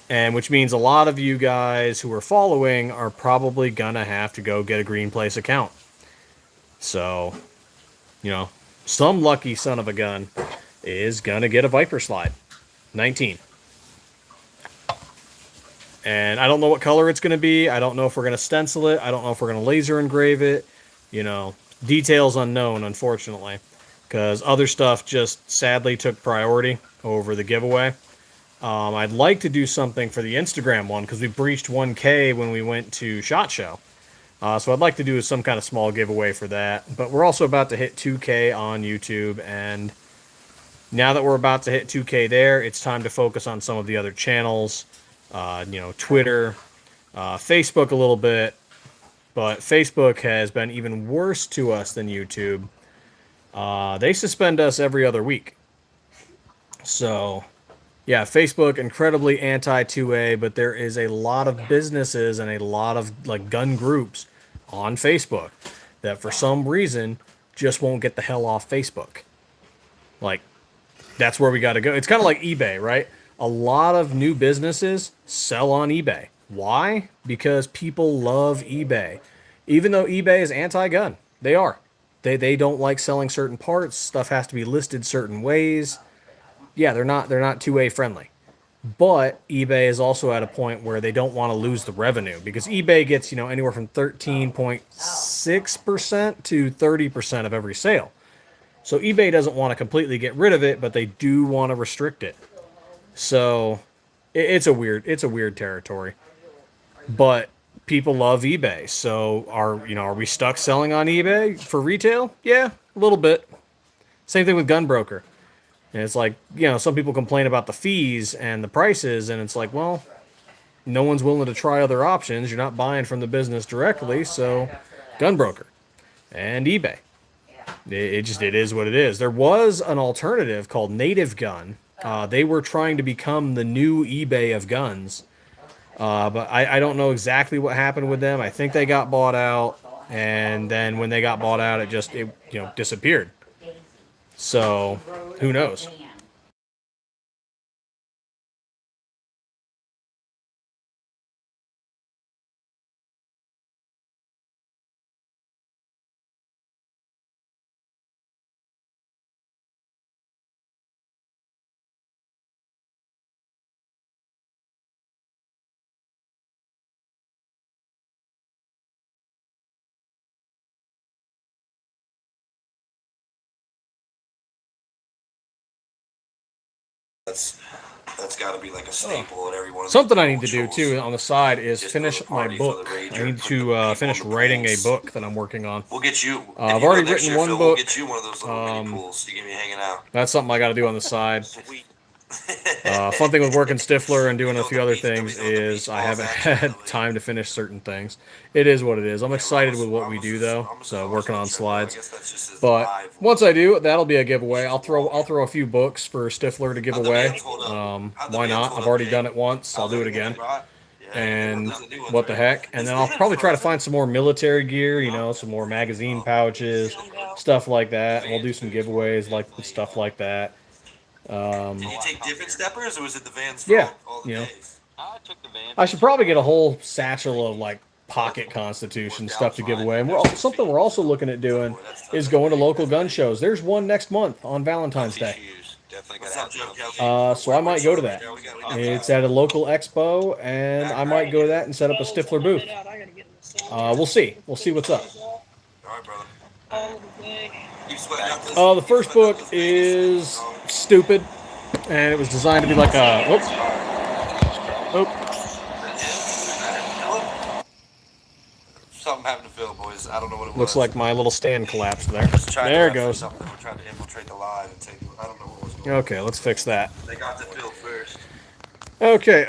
Speaker 3: And which means a lot of you guys who are following are probably going to have to go get a Green Place account. So, you know, some lucky son of a gun is going to get a Viper Slide 19. And I don't know what color it's going to be. I don't know if we're going to stencil it. I don't know if we're going to laser engrave it. You know, details unknown, unfortunately, because other stuff just sadly took priority over the giveaway. I'd like to do something for the Instagram one because we breached 1K when we went to SHOT Show. So I'd like to do some kind of small giveaway for that. But we're also about to hit 2K on YouTube, and now that we're about to hit 2K there, it's time to focus on some of the other channels. You know, Twitter, Facebook a little bit, but Facebook has been even worse to us than YouTube. They suspend us every other week. So, yeah, Facebook, incredibly anti-2A, but there is a lot of businesses and a lot of like gun groups on Facebook that for some reason just won't get the hell off Facebook. Like, that's where we got to go. It's kind of like eBay, right? A lot of new businesses sell on eBay. Why? Because people love eBay. Even though eBay is anti-gun, they are. They don't like selling certain parts. Stuff has to be listed certain ways. Yeah, they're not 2A friendly. But eBay is also at a point where they don't want to lose the revenue because eBay gets, you know, anywhere from 13.6% to 30% of every sale. So eBay doesn't want to completely get rid of it, but they do want to restrict it. So it's a weird territory. But people love eBay. So are we stuck selling on eBay for retail? Yeah, a little bit. Same thing with Gunbroker. And it's like, you know, some people complain about the fees and the prices, and it's like, well, no one's willing to try other options. You're not buying from the business directly, so Gunbroker and eBay. It is what it is. There was an alternative called Native Gun. They were trying to become the new eBay of guns. But I don't know exactly what happened with them. I think they got bought out, and then when they got bought out, it disappeared. So, who knows?
Speaker 2: That's got to be like a staple at every one of
Speaker 3: Something
Speaker 2: these
Speaker 3: I need to do
Speaker 2: shows.
Speaker 3: too on the side is
Speaker 2: Just
Speaker 3: finish
Speaker 2: for the
Speaker 3: my
Speaker 2: party, for the
Speaker 3: book.
Speaker 2: rager,
Speaker 3: I need
Speaker 2: put the
Speaker 3: to
Speaker 2: people
Speaker 3: finish
Speaker 2: on the
Speaker 3: writing a
Speaker 2: pools.
Speaker 3: book that I'm working on.
Speaker 2: We'll get you.
Speaker 3: I've already written one
Speaker 2: We'll
Speaker 3: book.
Speaker 2: get you one of those little mini pools. You can be hanging out.
Speaker 3: That's something I got to do on the side.
Speaker 6: Sweet.
Speaker 3: Fun thing with working Stiffler and doing
Speaker 2: You
Speaker 3: a
Speaker 2: know
Speaker 3: few
Speaker 2: the
Speaker 3: other
Speaker 2: beach-
Speaker 3: things
Speaker 2: you know the
Speaker 3: is
Speaker 2: beach
Speaker 3: I
Speaker 2: balls
Speaker 3: haven't
Speaker 2: action,
Speaker 3: had
Speaker 2: really.
Speaker 3: time to finish certain things. It is what it is. I'm excited with what we
Speaker 2: I'm
Speaker 3: do
Speaker 2: a-
Speaker 3: though,
Speaker 2: I'm a
Speaker 3: so
Speaker 2: Star
Speaker 3: working on
Speaker 2: Wars fan, I
Speaker 3: slides.
Speaker 2: guess that's just his
Speaker 3: But
Speaker 2: vibe.
Speaker 3: once I do, that'll be a giveaway. I'll throw a few books for Stiffler to give
Speaker 2: How'd the
Speaker 3: away.
Speaker 2: bands hold up? How'd the
Speaker 3: Why
Speaker 2: bands
Speaker 3: not?
Speaker 2: hold
Speaker 3: I've
Speaker 2: up,
Speaker 3: already
Speaker 2: Jake?
Speaker 3: done it once. I'll do it
Speaker 2: Everything
Speaker 3: again.
Speaker 2: brought? Yeah,
Speaker 3: And
Speaker 2: those are the new ones,
Speaker 3: what the
Speaker 2: right?
Speaker 3: heck? And then I'll probably try to find some more military gear, you know, some more magazine pouches, stuff like that. And we'll do some giveaways like stuff like that.
Speaker 2: Did you take different steppers, or was it the Vans for
Speaker 3: Yeah,
Speaker 2: all the
Speaker 3: you know.
Speaker 2: days?
Speaker 6: I took the van.
Speaker 3: I should probably get a whole satchel of like pocket Constitution stuff to give away. And something we're also looking at doing is going to local gun shows. There's one next month on Valentine's Day.
Speaker 8: Definitely
Speaker 2: What's
Speaker 8: gotta
Speaker 2: up,
Speaker 8: have
Speaker 2: Joe
Speaker 8: those.
Speaker 2: Kelly?
Speaker 3: So I might go to that.
Speaker 2: Yeah, we got
Speaker 3: It's at a local expo, and I might go to that and set up a Stiffler booth. We'll see. We'll see what's up.
Speaker 2: All right, brother.
Speaker 7: All of the day.
Speaker 2: Keep sweating out this.
Speaker 3: The first book is stupid, and it was designed to be like a.
Speaker 2: Something happened to Phil, boys. I don't know what it was.
Speaker 3: Looks like my little stand collapsed there.
Speaker 2: Just tried to
Speaker 3: There it
Speaker 2: reference
Speaker 3: goes.
Speaker 2: Something. We're trying to infiltrate the live and take. I don't know what was going on.
Speaker 3: Okay, let's fix that.
Speaker 2: They got to Phil first.
Speaker 3: Okay,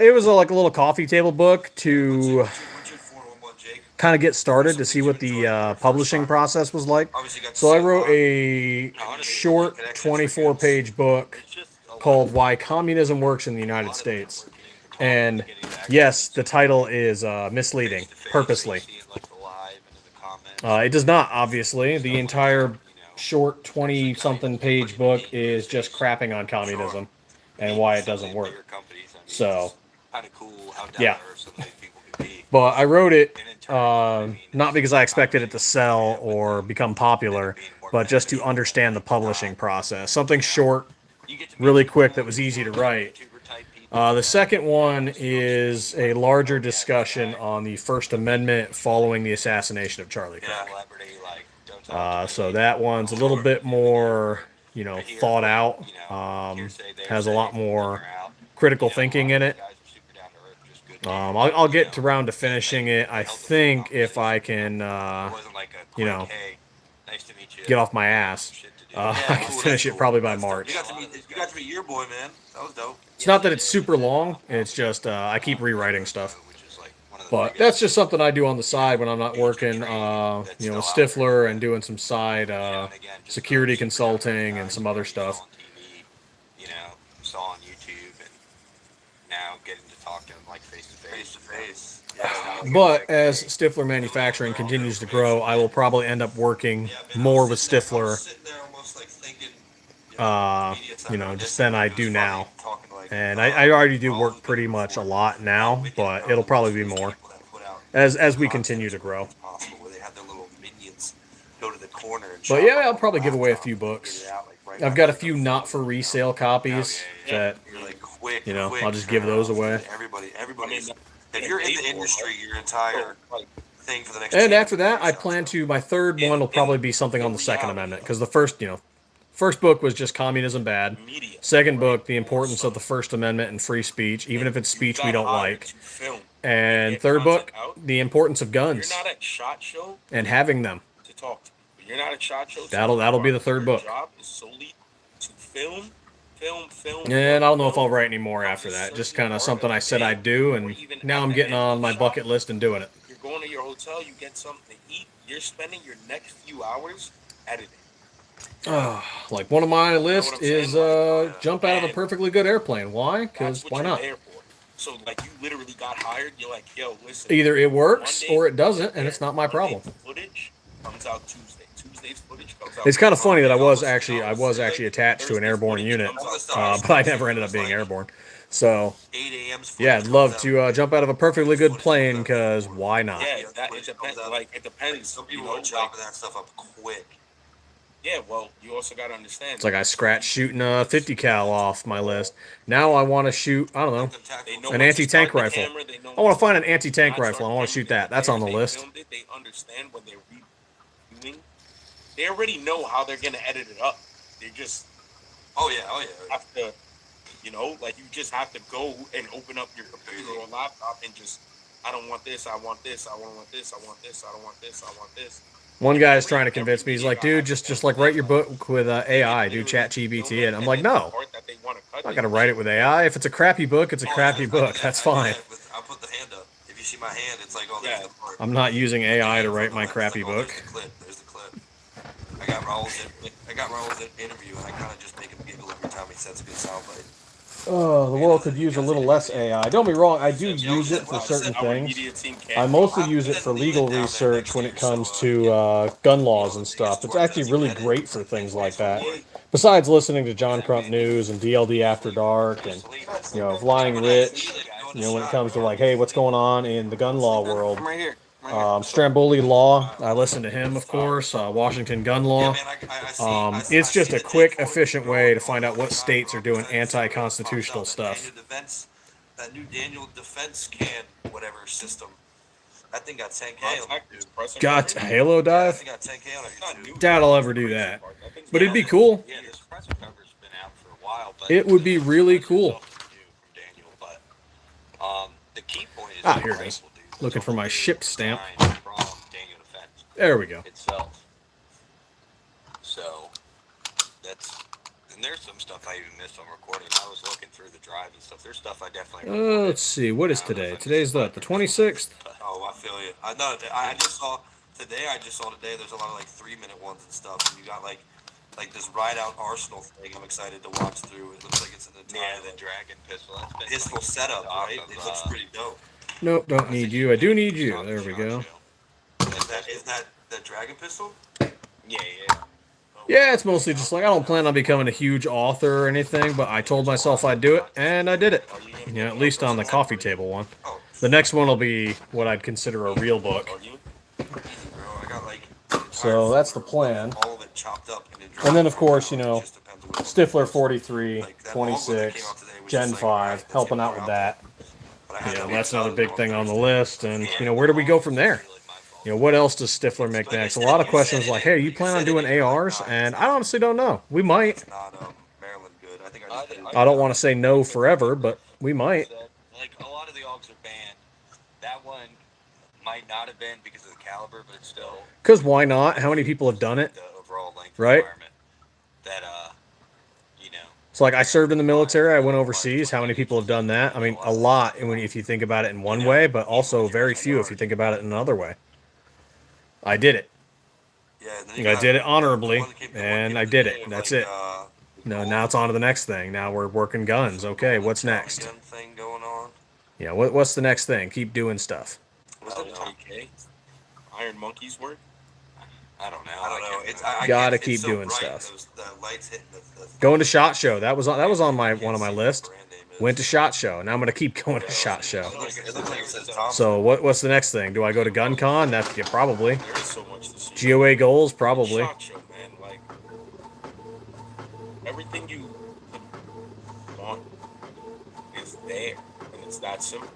Speaker 3: it was like a little coffee table book to
Speaker 2: What's your 411, Jake?
Speaker 3: kind of get started to see what the publishing process was like.
Speaker 2: Obviously, you got the
Speaker 3: So I
Speaker 2: same
Speaker 3: wrote
Speaker 2: line.
Speaker 3: a short 24-page book called Why Communism Works in the United States. And yes, the title is misleading, purposely. It does not, obviously. The entire short 20-something page book is just crapping on communism and why it doesn't work. So,
Speaker 8: Kind of cool how down
Speaker 3: yeah.
Speaker 8: to earth some of these people can be.
Speaker 3: But I wrote it
Speaker 8: And in turn, I mean,
Speaker 3: not because I expected it to sell or become popular, but just to understand the publishing process. Something short,
Speaker 8: you get to meet
Speaker 3: really
Speaker 8: people
Speaker 3: quick that
Speaker 8: who
Speaker 3: was
Speaker 8: are
Speaker 3: easy to write.
Speaker 8: YouTuber-type people.
Speaker 3: The second one is a larger discussion on the First Amendment following the assassination of Charlie Kirk.
Speaker 8: Celebrity, like, don't talk to
Speaker 3: So
Speaker 8: me.
Speaker 3: that one's a little bit more, you know,
Speaker 8: But here's
Speaker 3: thought
Speaker 8: what,
Speaker 3: out.
Speaker 8: you know, hearsay, they
Speaker 3: Has a
Speaker 8: say,
Speaker 3: lot
Speaker 8: when
Speaker 3: more
Speaker 8: you're out,
Speaker 3: critical
Speaker 8: you know,
Speaker 3: thinking
Speaker 8: a
Speaker 3: in
Speaker 8: lot
Speaker 3: it.
Speaker 8: of guys are super down to earth, just good
Speaker 3: I'll
Speaker 8: dudes,
Speaker 3: get
Speaker 8: you
Speaker 3: around to
Speaker 8: know,
Speaker 3: finishing
Speaker 8: they
Speaker 3: it. I
Speaker 8: held the
Speaker 3: think if
Speaker 8: conversation.
Speaker 3: I can,
Speaker 8: It wasn't like a
Speaker 3: you
Speaker 8: quick,
Speaker 3: know,
Speaker 8: hey, nice to meet you.
Speaker 3: get off my ass,
Speaker 8: Shit to do.
Speaker 3: I can
Speaker 2: cool,
Speaker 3: finish
Speaker 2: that's
Speaker 3: it
Speaker 2: cool.
Speaker 3: probably by
Speaker 2: That's dope.
Speaker 3: March.
Speaker 2: You got to meet your boy, man. That was dope.
Speaker 3: It's not that it's super long. It's just I keep rewriting stuff. But that's just something I do on the side when I'm not working, you know, with Stiffler and doing some side security consulting and some other stuff.
Speaker 8: You know, saw on YouTube, and now getting to talk to him like face to face.
Speaker 3: But as Stiffler Manufacturing continues to grow, I will probably end up working more with Stiffler, you know, just than I do now. And I already do work pretty much a lot now, but it'll probably be more as we continue to grow. But yeah, I'll probably give away a few books. I've got a few not for resale copies that, you know, I'll just give those away.
Speaker 2: Everybody's. If you're in the industry, your entire thing for the next.
Speaker 3: And after that, I plan to, my third one will probably be something on the Second Amendment, because the first, you know, first book was just communism bad. Second book, the importance of the First Amendment and free speech, even if it's speech we don't like. And third book, the importance of guns
Speaker 1: You're not at SHOT Show
Speaker 3: and having them.
Speaker 1: to talk to. When you're not at SHOT Show, to
Speaker 3: That'll
Speaker 1: talk
Speaker 3: be
Speaker 1: about
Speaker 3: the third
Speaker 1: your
Speaker 3: book.
Speaker 1: job is solely to film.
Speaker 3: And I don't know if I'll write any more after that. Just kind of something I said I'd do, and now I'm getting on my bucket list and doing it.
Speaker 1: You're going to your hotel, you get something to eat. You're spending your next few hours editing.
Speaker 3: Like one of my lists is jump out of a perfectly good airplane. Why? Because why not?
Speaker 1: So like you literally got hired. You're like, yo, listen.
Speaker 3: Either it works or it doesn't, and it's not my problem.
Speaker 1: Footage comes out Tuesday. Tuesday's footage comes out.
Speaker 3: It's kind of funny that I was actually attached to an airborne unit, but I never ended up being airborne. So
Speaker 2: 8 a.m.
Speaker 3: yeah, I'd love to jump out of a perfectly good plane, because why not?
Speaker 1: Yeah, it depends. Like it depends.
Speaker 2: Some
Speaker 1: You
Speaker 2: people
Speaker 1: know,
Speaker 2: are
Speaker 1: like,
Speaker 2: chopping that stuff up quick.
Speaker 1: yeah. Well, you also got to understand.
Speaker 3: It's like I scratched shooting a 50 cal off my list. Now I want to shoot, I don't know,
Speaker 1: They know
Speaker 3: an
Speaker 1: when to
Speaker 3: anti-tank
Speaker 1: start the
Speaker 3: rifle.
Speaker 1: camera, they know
Speaker 3: I want
Speaker 1: when
Speaker 3: to find an
Speaker 1: not
Speaker 3: anti-tank
Speaker 1: start
Speaker 3: rifle. I want to shoot
Speaker 1: filming.
Speaker 3: that. That's on the
Speaker 1: They
Speaker 3: list.
Speaker 1: filmed it, they understand when they're reviewing. They already know how they're gonna edit it up. They just
Speaker 2: Oh yeah.
Speaker 1: have to, you know, like you just have to go and open up your computer or laptop and just, I don't want this, I want this, I don't want this, I want this, I don't want this, I want this.
Speaker 3: One guy is trying to convince me. He's like, dude, just like write your book with AI, do ChatGPT, and I'm like, no, I'm not gonna write it with AI. If it's a crappy book, it's a crappy book. That's fine.
Speaker 2: I'll put the hand up. If you see my hand, it's like, oh, there's the part.
Speaker 3: I'm not using AI to write my crappy book.
Speaker 2: There's the clip. I got Raul's interview, and I kind of just make him giggle every time he says a good soundbite.
Speaker 3: Oh, the world could use a little less AI. Don't be wrong, I do use it for certain things. I mostly use it for legal research when it comes to gun laws and stuff. It's actually really great for things like that. Besides listening to John Crump News and DLD After Dark and, you know, Flying Rich, you know, when it comes to like, hey, what's going on in the gun law world.
Speaker 6: I'm right here.
Speaker 3: Stramboli Law, I listen to him, of course. Washington Gun Law. It's just a quick, efficient way to find out what states are doing anti-constitutional stuff.
Speaker 2: That new Daniel Defense can whatever system. That thing got 10K.
Speaker 3: Got Halo Dive?
Speaker 2: I think got 10K on it.
Speaker 3: Doubt I'll ever do that. But it'd be cool.
Speaker 8: Yeah, this presser cover's been out for a while, but
Speaker 3: It would be really cool.
Speaker 8: The key point is
Speaker 3: Ah, here it is. Looking for my ship stamp.
Speaker 8: from Daniel Defense
Speaker 3: There we go.
Speaker 8: itself. So that's, and there's some stuff I even missed on recording. I was looking through the drive and stuff. There's stuff I definitely recorded.
Speaker 3: Let's see. What is today? Today's the 26th.
Speaker 2: Oh, I feel you. I know. I just saw today. There's a lot of like 3-minute ones and stuff. And you got like this ride out Arsenal thing. I'm excited to watch through. It looks like it's an entire
Speaker 8: The Dragon pistol. That's been
Speaker 2: pistol
Speaker 8: like
Speaker 2: setup,
Speaker 8: talk
Speaker 2: right?
Speaker 8: of,
Speaker 2: It looks pretty dope.
Speaker 3: Nope, don't need you. I do need you. There we go.
Speaker 2: Is that the Dragon pistol?
Speaker 8: Yeah.
Speaker 3: Yeah, it's mostly just like I don't plan on becoming a huge author or anything, but I told myself I'd do it, and I did it. You know, at least on the coffee table one.
Speaker 2: Oh,
Speaker 3: The next one will be what I'd consider a real book.
Speaker 2: easy, bro. I got like
Speaker 3: So that's the plan.
Speaker 2: all of it chopped up and
Speaker 3: And then, of course, you know,
Speaker 2: just depends on what
Speaker 3: Stifler 43,
Speaker 2: Like, that logbook that came
Speaker 3: 26,
Speaker 2: out today was
Speaker 3: Gen
Speaker 2: just like,
Speaker 3: 5,
Speaker 2: alright, that's
Speaker 3: helping
Speaker 2: gonna
Speaker 3: out with
Speaker 2: go
Speaker 3: that.
Speaker 2: But I
Speaker 3: You
Speaker 2: had
Speaker 3: know,
Speaker 2: to
Speaker 3: that's
Speaker 2: wait
Speaker 3: another
Speaker 2: till
Speaker 3: big
Speaker 2: on
Speaker 3: thing on the
Speaker 2: Thursday.
Speaker 3: list. And, you know, where do we go from there? You know, what else does Stifler make next? A lot of questions like, hey, you plan on doing ARs? And I honestly don't know. We might.
Speaker 2: It's not Maryland good. I think I just did
Speaker 3: I don't want to say no forever, but we might.
Speaker 8: Like a lot of the AUGs are banned. That one might not have been because of the caliber, but it's still
Speaker 3: Because why not? How many people have done it?
Speaker 8: the overall length
Speaker 3: Right?
Speaker 8: requirement. That you know.
Speaker 3: It's like I served in the military. I went overseas. How many people have done that? I mean, a lot if you think about it in one way, but also very few if you think about it in another way. I did it.
Speaker 2: Yeah, and then
Speaker 3: I
Speaker 2: you
Speaker 3: think I
Speaker 2: got
Speaker 3: did it
Speaker 2: the
Speaker 3: honorably,
Speaker 2: one that came- the one
Speaker 3: and
Speaker 2: came
Speaker 3: I
Speaker 2: today
Speaker 3: did it.
Speaker 2: with,
Speaker 3: That's
Speaker 2: like,
Speaker 3: it. No, now it's on to the next thing. Now we're working guns. Okay, what's next?
Speaker 2: gun thing going on.
Speaker 3: Yeah, what's the next thing? Keep doing stuff.
Speaker 2: Was that Tom?
Speaker 1: TK, Iron Monkey's work.
Speaker 8: I don't know.
Speaker 2: I don't know.
Speaker 8: can't
Speaker 2: It's
Speaker 8: remember.
Speaker 2: I
Speaker 3: Gotta
Speaker 2: can't-
Speaker 3: keep
Speaker 2: it's so
Speaker 3: doing
Speaker 2: bright,
Speaker 3: stuff.
Speaker 2: The lights hitting the
Speaker 3: Going to SHOT Show. That was on my
Speaker 2: can't
Speaker 3: one of my
Speaker 2: see what
Speaker 3: list.
Speaker 2: the brand name is.
Speaker 3: Went to SHOT Show. Now I'm gonna keep going to SHOT Show.
Speaker 2: It looks like it says Thompson.
Speaker 3: So what's the next thing? Do I go to GunCon? That's yeah, probably.
Speaker 1: There is so much to see.
Speaker 3: GOA goals, probably.
Speaker 1: Shot show, man. Like everything you want is there, and it's that simple.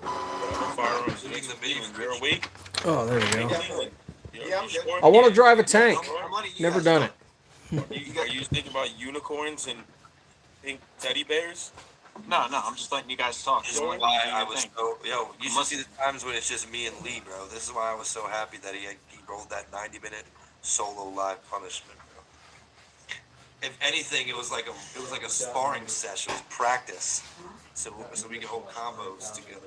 Speaker 1: Whatever firearms you
Speaker 2: Including the
Speaker 1: need,
Speaker 2: mini
Speaker 1: you're awake.
Speaker 3: Oh, there we go.
Speaker 4: Yeah, I'm good.
Speaker 3: I want to drive a tank.
Speaker 2: How money you
Speaker 3: Never
Speaker 2: guys
Speaker 3: done
Speaker 2: got?
Speaker 3: it.
Speaker 1: Are you thinking about unicorns and pink teddy bears?
Speaker 4: No, I'm just letting you guys talk.
Speaker 2: This is
Speaker 4: Don't let me
Speaker 2: why
Speaker 4: do
Speaker 2: I
Speaker 4: your
Speaker 2: was
Speaker 4: thing.
Speaker 2: so you should see the times when it's just me and Lee, bro. This is why I was so happy that he rolled that 90-minute solo live punishment, bro. If anything, it was like a sparring session, it was practice, so we could hold combos together.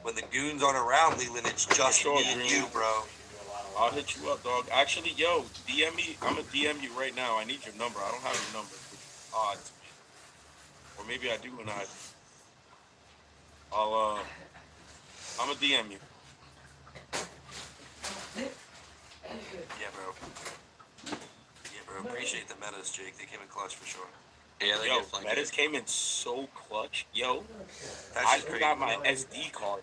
Speaker 2: When the goons aren't around, Leland, it's just
Speaker 1: Sure,
Speaker 2: me and
Speaker 1: Green.
Speaker 2: you, bro.
Speaker 1: I'll hit you up, dog. Actually, yo, DM me. I'm gonna DM you right now. I need your number. I don't have your number, which is odd to me. Or maybe I do and I. I'm gonna DM you.
Speaker 2: Yeah, bro. Yeah, bro. Appreciate the metas, Jake. They came in clutch for sure.
Speaker 8: Yeah, they
Speaker 1: Yo,
Speaker 8: definitely
Speaker 1: Metas
Speaker 8: did.
Speaker 1: came in so clutch. Yo,
Speaker 2: That's
Speaker 1: I
Speaker 2: just
Speaker 1: forgot
Speaker 2: crazy.
Speaker 1: my SD card.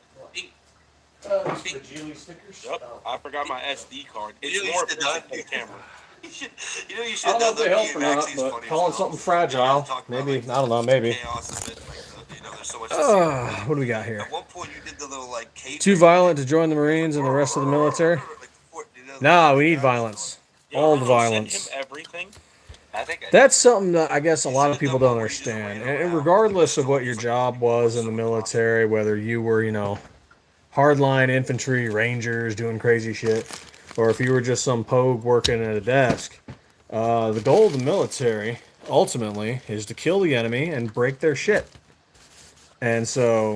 Speaker 3: Geely stickers.
Speaker 1: Yep, I forgot my SD card. It's
Speaker 2: You
Speaker 1: more
Speaker 2: used to
Speaker 1: efficient
Speaker 2: do
Speaker 1: than the camera.
Speaker 2: You should, you should
Speaker 3: I don't know if they help or not,
Speaker 2: Maxie's
Speaker 3: but
Speaker 2: funny
Speaker 3: calling
Speaker 2: as
Speaker 3: something
Speaker 2: hell.
Speaker 3: fragile.
Speaker 2: Talk about,
Speaker 3: Maybe,
Speaker 2: like,
Speaker 3: I don't know, maybe.
Speaker 2: chaos has been, like, there's so much to see.
Speaker 3: What do we got here?
Speaker 2: At one point, you did the little like cave.
Speaker 3: Too violent to join the Marines and the rest of the military? Nah, we need violence.
Speaker 1: Yo,
Speaker 3: All the
Speaker 1: Send
Speaker 3: violence.
Speaker 1: him everything.
Speaker 8: I think
Speaker 3: That's something that I guess a lot of people don't understand. And regardless of what your job was in the military, whether you were, you know, hardline infantry, rangers doing crazy shit, or if you were just some pogue working at a desk, the goal of the military ultimately is to kill the enemy and break their shit. And so,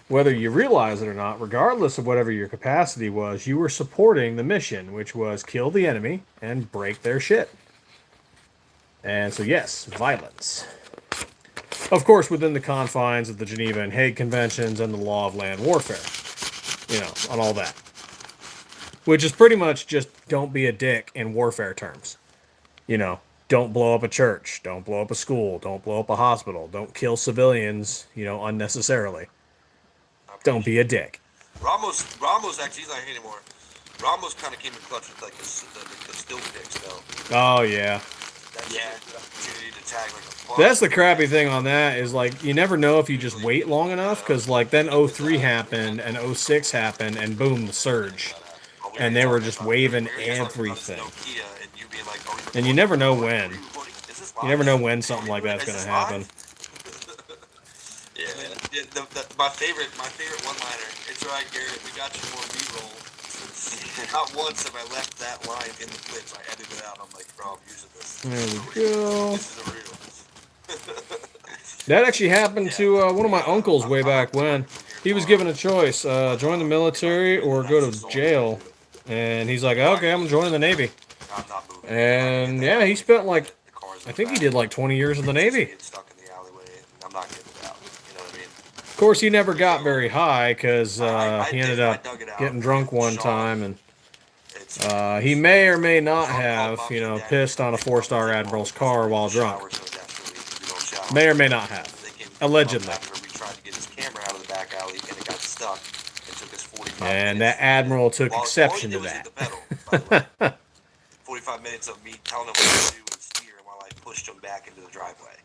Speaker 3: whether you realize it or not, regardless of whatever your capacity was, you were supporting the mission, which was kill the enemy and break their shit. And so, yes, violence. Of course, within the confines of the Geneva and Hague Conventions and the law of land warfare. You know, on all that. Which is pretty much just don't be a dick in warfare terms. You know, don't blow up a church, don't blow up a school, don't blow up a hospital, don't kill civilians, you know, unnecessarily. Don't be a dick.
Speaker 2: Ramos actually, he's not here anymore. Ramos kind of came in clutch with like the still picks though.
Speaker 3: Oh, yeah.
Speaker 2: That's a good opportunity to tag like a fuck.
Speaker 3: That's the crappy thing on that is like you never know if you just wait long enough because like then 03 happened and 06 happened and boom, the surge. And they were just waving everything. And you never know when. You never know when something like that's going to happen.
Speaker 2: Yeah, my favorite one-liner. It's alright, Garrett. We got you more B-roll. Not once have I left that line in the clips. I edited it out. I'm like, bro, I'm using this.
Speaker 3: There we go.
Speaker 2: This is a real.
Speaker 3: That actually happened to one of my uncles way back when. He was given a choice, join the military or go to jail. And he's like, okay, I'm joining the Navy.
Speaker 2: I'm not moving.
Speaker 3: And yeah, he spent like, I think he did like 20 years in the Navy.
Speaker 2: Get stuck in the alleyway, and I'm not getting it out. You know what I mean?
Speaker 3: Of course, he never got very high because he ended up getting drunk one time and He may or may not have, pissed on a 4-star admiral's car while drunk. May or may not have. Allegedly.
Speaker 2: We tried to get his camera out of the back alley, and it got stuck. It took us 45
Speaker 3: And
Speaker 2: minutes.
Speaker 3: that admiral took
Speaker 2: All
Speaker 3: exception
Speaker 2: he
Speaker 3: to
Speaker 2: did was
Speaker 3: that.
Speaker 2: hit the pedal, by the way. 45 minutes of me telling him what to do and steer while I pushed him back into the driveway.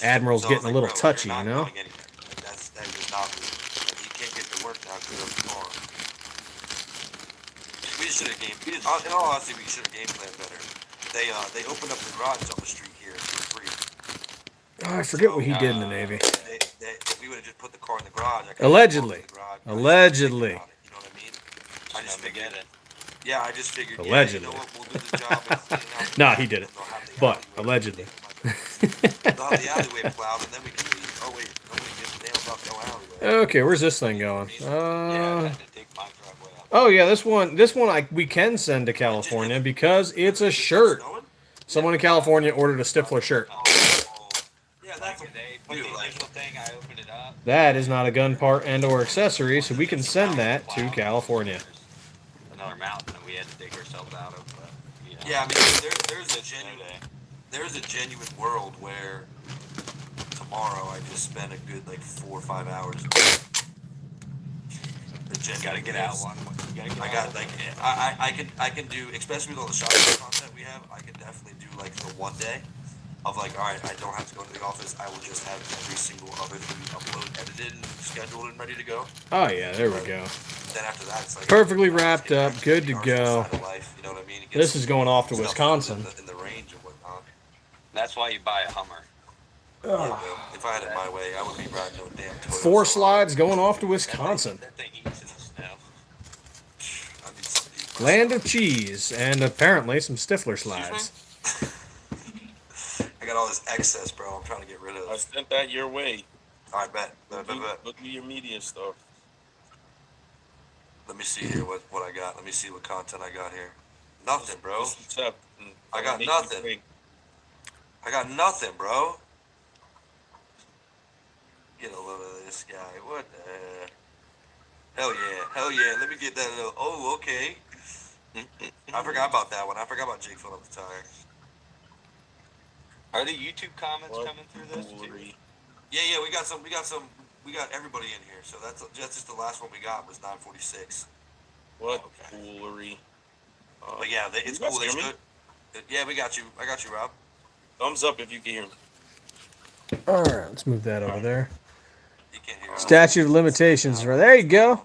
Speaker 3: Admiral's
Speaker 2: So I was
Speaker 3: getting a little
Speaker 2: "Bro,
Speaker 3: touchy,
Speaker 2: you're
Speaker 3: you
Speaker 2: not
Speaker 3: know?
Speaker 2: going anywhere. Like, that is not me. Like, he can't get to work now because of the car. We should have game. In all honesty, we should have game planned better. They opened up the garage up the street here for free.
Speaker 3: Oh, I forget what he did in the Navy.
Speaker 2: If we would have just put the car in the garage, I could
Speaker 3: Allegedly.
Speaker 2: have walked to the garage,
Speaker 3: Allegedly.
Speaker 2: you know what I mean? I just
Speaker 8: Never
Speaker 2: figured.
Speaker 8: get it.
Speaker 2: Yeah, I just figured.
Speaker 3: Allegedly.
Speaker 2: Yeah, you know what? We'll do the job. And clean out the
Speaker 3: Nah,
Speaker 2: back,
Speaker 3: he did it.
Speaker 2: and they'll have the
Speaker 3: But
Speaker 2: alleyway.
Speaker 3: allegedly.
Speaker 2: They'll have the alleyway plowed, and then we can leave. Oh wait, nobody gives a damn about no alleyway.
Speaker 3: Okay, where's this thing going?
Speaker 8: Yeah, I had to dig my driveway out.
Speaker 3: Oh yeah, this one we can send to California because it's a shirt.
Speaker 2: Snowing?
Speaker 3: Someone in California ordered a Stiffler shirt.
Speaker 2: Oh, yeah, that's
Speaker 8: Like they put the initial thing, I opened it up.
Speaker 3: That is not a gun part and or accessory, so we can send that to California.
Speaker 8: Another mountain that we had to dig ourselves out of. But, you know,
Speaker 2: Yeah, I mean, there's a
Speaker 8: snow day.
Speaker 2: genuine world where tomorrow I just spend a good like 4 or 5 hours.
Speaker 8: You gotta get out one. You gotta get
Speaker 2: I
Speaker 8: out
Speaker 2: got
Speaker 8: one.
Speaker 2: like I can do, especially with all the shotgun content we have. I can definitely do like the one day of like, all right, I don't have to go to the office. I will just have every single other thing uploaded, edited, and scheduled, and ready to go.
Speaker 3: Oh yeah, there we go.
Speaker 2: Then after that, it's like
Speaker 3: Perfectly wrapped
Speaker 2: get
Speaker 3: up,
Speaker 2: back
Speaker 3: good to
Speaker 2: the arsenal
Speaker 3: go.
Speaker 2: side of life, you know what I mean? It
Speaker 3: This
Speaker 2: gets
Speaker 3: is going off to
Speaker 2: stuff
Speaker 3: Wisconsin.
Speaker 2: in the range and whatnot.
Speaker 8: That's why you buy a Hummer.
Speaker 2: Yeah, well, if I had it my way, I would be riding no damn Toyota.
Speaker 3: 4 slides going off to Wisconsin.
Speaker 8: That thing eats in the snow.
Speaker 2: I need something to eat
Speaker 3: Land
Speaker 2: myself.
Speaker 3: of cheese and apparently some Stiffler slides.
Speaker 2: I got all this excess, bro. I'm trying to get rid
Speaker 1: I
Speaker 2: of.
Speaker 1: sent that your way.
Speaker 2: I bet.
Speaker 1: Look at your media stuff.
Speaker 2: Let me see here what I got. Let me see what content I got here. Nothing, bro.
Speaker 1: Just accept and
Speaker 2: I got
Speaker 1: make you
Speaker 2: nothing.
Speaker 1: think.
Speaker 2: I got nothing, bro. Get a load of this guy. What the heck? Hell yeah. Hell yeah. Let me get that little. Oh, okay. I forgot about that one. I forgot about Jake filling up the tire.
Speaker 8: Are the YouTube comments
Speaker 1: What
Speaker 8: coming through this too?
Speaker 1: foolery.
Speaker 2: Yeah, we got everybody in here. So that's just the last one we got was 946.
Speaker 1: What
Speaker 2: Okay.
Speaker 1: foolery.
Speaker 2: But yeah, it's
Speaker 1: you guys
Speaker 2: cool. They
Speaker 1: hear me?
Speaker 2: stood. Yeah, we got you. I got you, Rob.
Speaker 1: Thumbs up if you can hear me.
Speaker 3: All right, let's move that over there.
Speaker 2: You can't hear us.
Speaker 3: Statute of limitations, right there. You go.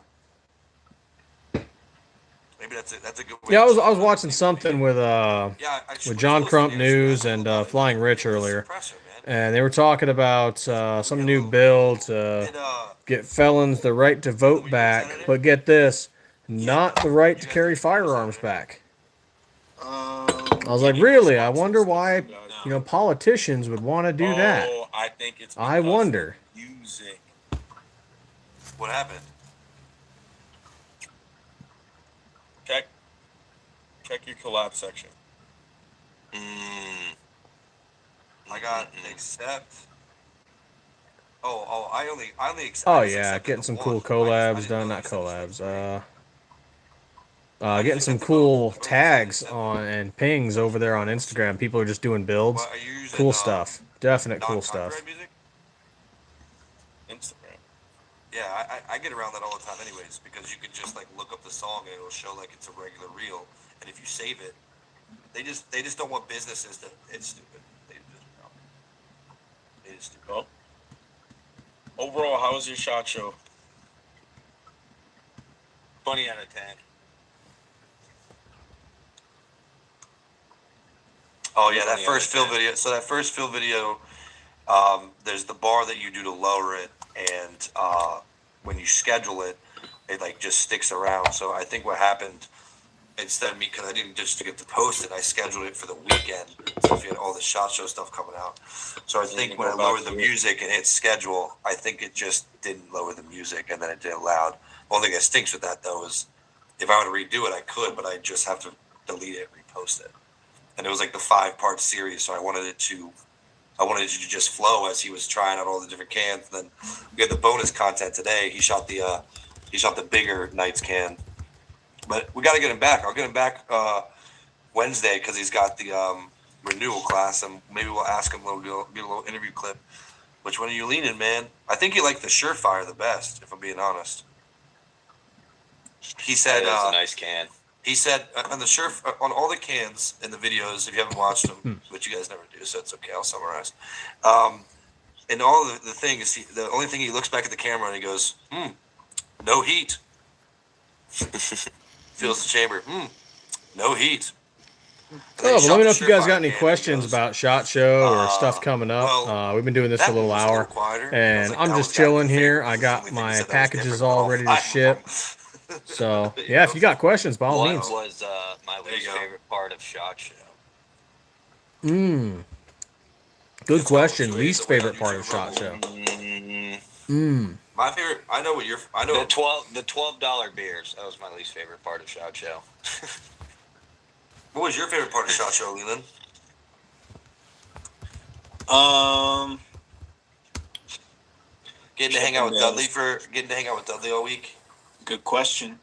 Speaker 2: Maybe that's a good way.
Speaker 3: Yeah, I
Speaker 2: to-
Speaker 3: was watching something with
Speaker 2: Yeah, I
Speaker 3: with
Speaker 2: switched
Speaker 3: John
Speaker 2: those
Speaker 3: Crump
Speaker 2: in here,
Speaker 3: News
Speaker 2: so that's
Speaker 3: and
Speaker 2: a little bit
Speaker 3: Flying Rich
Speaker 2: of a
Speaker 3: earlier,
Speaker 2: suppressor, man.
Speaker 3: and they were talking about some new bill to
Speaker 2: And,
Speaker 3: get felons the right to vote back, but get this, not the right to carry firearms back. I was like, really? I wonder why, politicians would want to do that.
Speaker 1: Oh, I think it's.
Speaker 3: I
Speaker 1: because of
Speaker 3: wonder.
Speaker 1: Music.
Speaker 2: what happened?
Speaker 1: Check your collab section.
Speaker 2: I got accept. I only accept.
Speaker 3: Oh
Speaker 2: I just
Speaker 3: yeah,
Speaker 2: accepted
Speaker 3: getting
Speaker 2: the
Speaker 3: some
Speaker 2: one.
Speaker 3: cool
Speaker 2: I
Speaker 3: collabs
Speaker 2: didn't
Speaker 3: done,
Speaker 2: know
Speaker 3: not
Speaker 2: you said
Speaker 3: collabs.
Speaker 2: accept.
Speaker 3: Getting some cool tags on and pings over there on Instagram. People are just doing builds.
Speaker 2: Well, are you using,
Speaker 3: Cool stuff. Definite cool
Speaker 2: non-copyright
Speaker 3: stuff.
Speaker 2: music?
Speaker 1: Instagram.
Speaker 2: Yeah, I get around that all the time, anyways, because you can just like look up the song and it'll show like it's a regular reel, and if you save it, they just don't want businesses to. It's stupid. It is stupid.
Speaker 1: Well, overall, how was your shot show?
Speaker 8: 20 out of 10.
Speaker 2: Oh yeah, that
Speaker 8: 20
Speaker 2: first
Speaker 8: out of
Speaker 2: fill
Speaker 8: 10.
Speaker 2: video. So that first fill video, there's the bar that you do to lower it, and when you schedule it, it like just sticks around. So I think what happened, instead of me, because I didn't just get to post it, I scheduled it for the weekend. So if you had all the shot show stuff coming out, so I think when I lowered the music and hit schedule, I think it just didn't lower the music, and then it did it loud. Only thing that stinks with that though is if I were to redo it, I could, but I just have to delete it, repost it. And it was like the 5-part series, so I wanted it to just flow as he was trying out all the different cans. And then we had the bonus content today. He shot the bigger Knights can, But we got to get him back. I'll get him back Wednesday because he's got the renewal class, and maybe we'll ask him. We'll get a little interview clip. Which one are you leaning, man? I think you like the Surefire the best, if I'm being honest. He said,
Speaker 8: That is a nice can.
Speaker 2: he said on the on all the cans in the videos, if you haven't watched them, which you guys never do, so it's okay. I'll summarize. And all the thing is, the only thing he looks back at the camera and he goes, no heat. Feels the chamber. No heat.
Speaker 3: Oh, but let me know if you guys got any questions about SHOT Show or stuff coming up.
Speaker 2: well,
Speaker 3: We've been doing this for a little hour, and I'm just chilling here. I got my packages all ready to ship. So yeah, if you got questions, by all
Speaker 8: What
Speaker 3: means.
Speaker 8: was my least favorite part of SHOT Show?
Speaker 3: Good question. Least favorite part of SHOT Show.
Speaker 2: My favorite. I know what you're. I know
Speaker 8: The $12 beers. That was my least favorite part of SHOT Show.
Speaker 2: What was your favorite part of SHOT Show, Leland? Getting to hang out with Dudley all week.
Speaker 4: Good question.